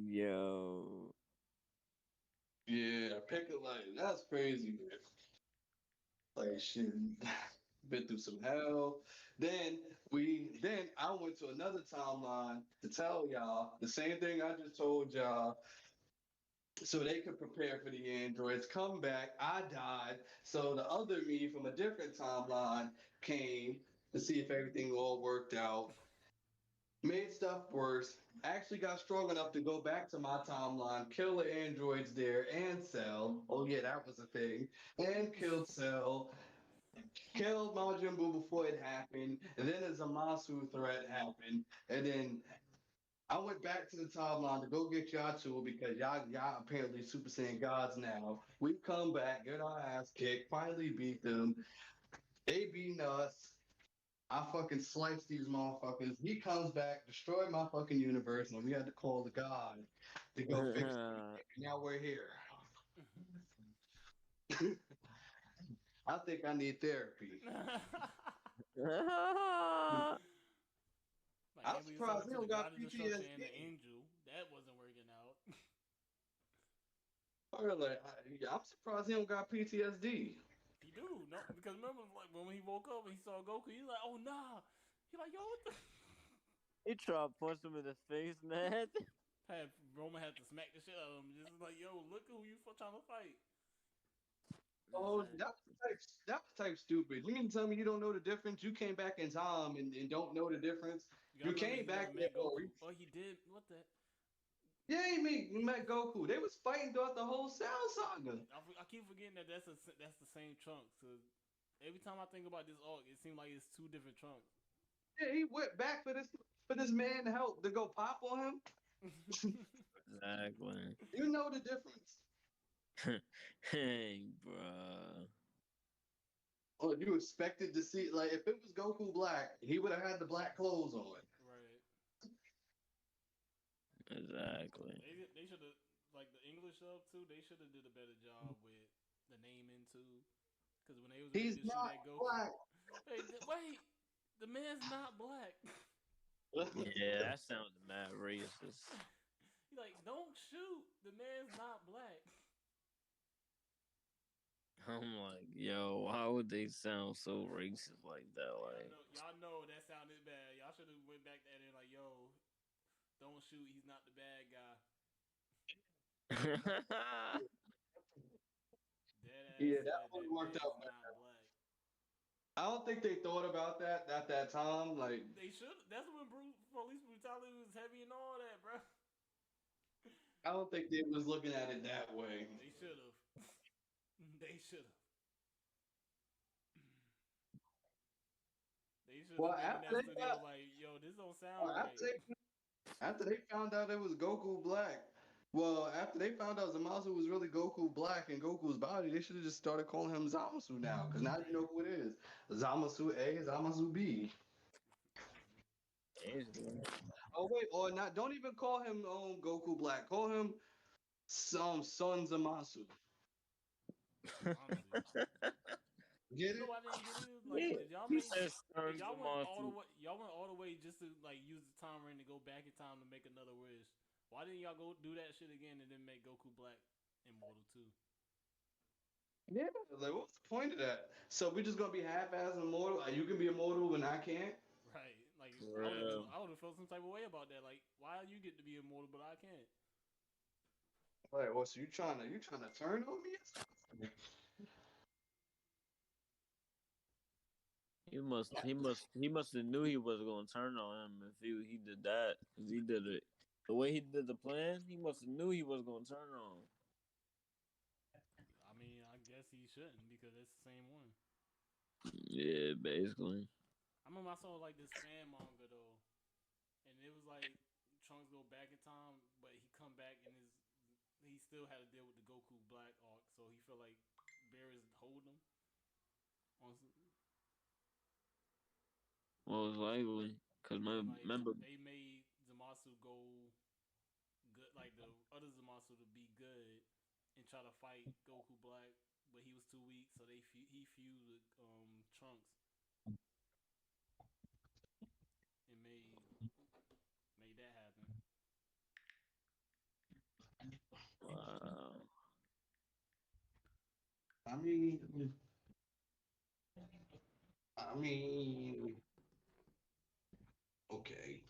Yo. yeah, pick a like that's crazy, man. Like shit, been through some hell. Then I went to another timeline to tell y'all the same thing I just told y'all, so they could prepare for the androids. Come back, I died, so the other me from a different timeline came to see if everything all worked out. Made stuff worse. Actually got strong enough to go back to my timeline, kill the androids there, and Cell. Oh yeah, that was a thing. And killed Cell. Killed Majin Buu before it happened. And then a Zamasu threat happened. And then I went back to the timeline to go get y'all two because y'all apparently Super Saiyan gods now. We come back, get our ass kicked, finally beat them. They beating us. I fucking sliced these motherfuckers. He comes back, destroyed my fucking universe, and we had to call the god to go fix it. Now we're here. I think I need therapy. Like I'm and we was talking surprised he to the don't got God of Destruction and the PTSD. Angel. That wasn't working out. Or like, I'm surprised he don't got PTSD. He do no because remember like when he woke up and he saw Goku, he's like, oh nah. He like yo what the. He tried to punch him in the face, man. Had Roman had to smack the shit out of him. Just like yo, look who you trying to fight. Oh, that was type stupid. You mean to tell me you don't know the difference? You came back in time and don't know the difference? You gotta You remember came he never back there met for a Goku. reason. Oh he did what the. Yeah, you met Goku. They was fighting throughout the whole Cell saga. I keep forgetting that that's the same Trunks. So every time I think about this arc, it seems like it's two different Trunks. Yeah, he went back for this man to help to go pop on him. Exactly. You know the difference. Hey, bruh. Oh, you expected to see like if it was Goku Black, he would have had the black clothes on. Right. Exactly. They should have like the English sub too. They should have did a better job with the naming too. Because when they was ready He's to shoot not at Goku, black. hey, wait, the man's not black. Yeah, that sounds mad racist. He's like, don't shoot. The man's not black. I'm like, yo, why would they sound so racist like that? Y'all know that sounded bad. Y'all should have went back there and like, yo, don't shoot. He's not the bad guy. Like, Dead ass Yeah, that said would have that worked man's out better. not black. I don't think they thought about that at that time. Like, They should. That's when police brutality was heavy and all that, bro. I don't think they was looking at it that way. They should have. They should have. They should Well, have been in after that they studio got, like, yo, this don't well, sound right. after they found out it was Goku Black, well, after they found out Zamasu was really Goku Black and Goku's body, they should have just started calling him Zamasu now, because now you know who it is. Zamasu A, Zamasu B. Basically. Oh wait, or not? Don't even call him Goku Black. Call him some Son Zamasu. Honestly, Get you know it? what I didn't get it? Like, Yeah, he says did sons y'all of went all the Monty. way? Y'all went all the way just to like use the time ring to go back in time to make another wish. Why didn't y'all go do that shit again and then make Goku Black immortal too? Yeah. Like, what's the point of that? So we just gonna be half-ass immortal? You can be immortal and I can't? Right? Like, For real. I would have felt some type of way about that. Like, why you get to be immortal but I can't? Like, what? So you trying to turn on me? He must have knew he was gonna turn on him if he did that. 'Cause he did it the way he did the plan. He must have knew he was gonna turn on him. I mean, I guess he shouldn't because it's the same one. Yeah, basically. I remember I saw like this fan manga though, and it was like Trunks go back in time, but he come back and he still had to deal with the Goku Black arc, so he felt like Bear is holding him on, Most likely, cause and my then like remember. they made Zamasu go good, like the other Zamasu to be good and try to fight Goku Black, but he was too weak, so he fused with Trunks and made that happen. Wow. I mean, I mean, okay.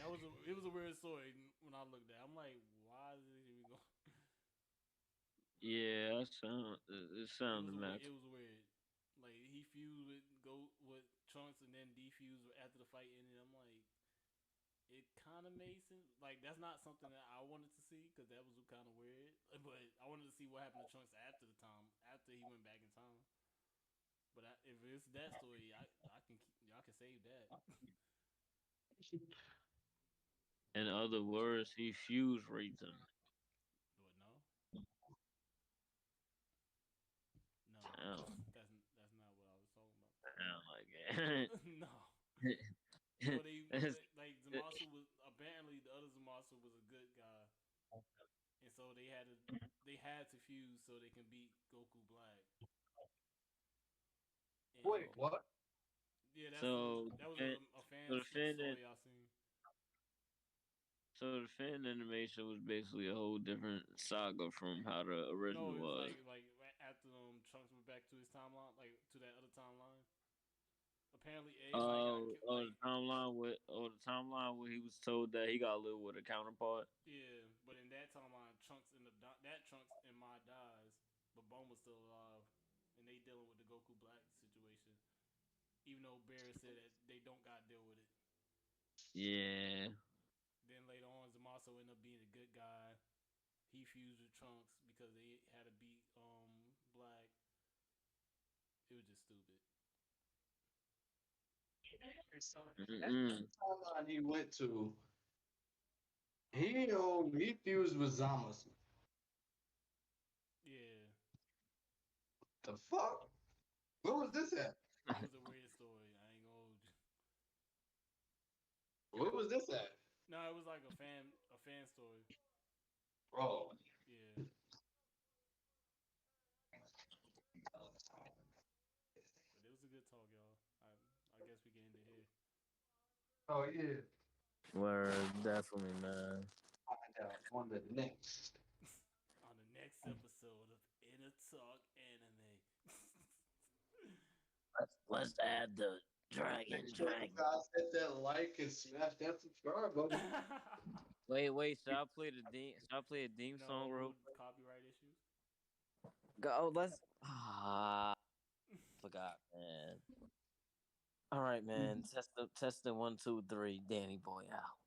It was a weird story when I looked at it. I'm like, why is this even going? Yeah, it sounded It max. was weird. Like he fused with Trunks and then defused after the fight ended. I'm like, it kind of made sense. Like that's not something that I wanted to see because that was kind of weird. But I wanted to see what happened to Trunks after he went back in time. But if it's that story, I can y'all can save that. In other words, he fuse raped him. But no, no, Sound, that's not what I was talking about. sound like No. it. So they It's- like Zamasu was apparently the other Zamasu was a good guy, and so they had to fuse so they can beat Goku Black. Wait, And what? yeah, so that was the a fan so the fan story I seen. so the fan animation was basically a whole different saga from how the No, original it was was. like after Trunks went back to his timeline, like to that other timeline. Apparently, Ace got killed. Like The timeline where he was told that he got to live with a counterpart. yeah, but in that timeline, Trunks and Ma dies, but Bulma's still alive, and they dealing with the Goku Black situation. Even though Bear said that they don't got to deal with it. Yeah. Then later on, Zamasu ended up being a good guy. He fused with Trunks because they had to beat Black. It was just stupid. That Mm-mm. timeline he went to, Huh? he fused with Zamasu. Yeah, The fuck? Where was this at? it was a weird story. I ain't gonna hold you. Where was this at? No, it was like a fan story. Bro. Yeah. But it was a good talk, y'all. I guess we can end it here. Oh yeah. Word, definitely, man. Find out on the next. On the next episode of Inner Talk Anime. Let's add the Make dragon, sure you dragon. guys hit that like and smash that subscribe button. Wait. Should I play the theme? Should I play a theme song real No quick? copyright issues. Go. Let's. Ah. forgot, man. All right, man. Test the 1, 2, 3. Danny boy out.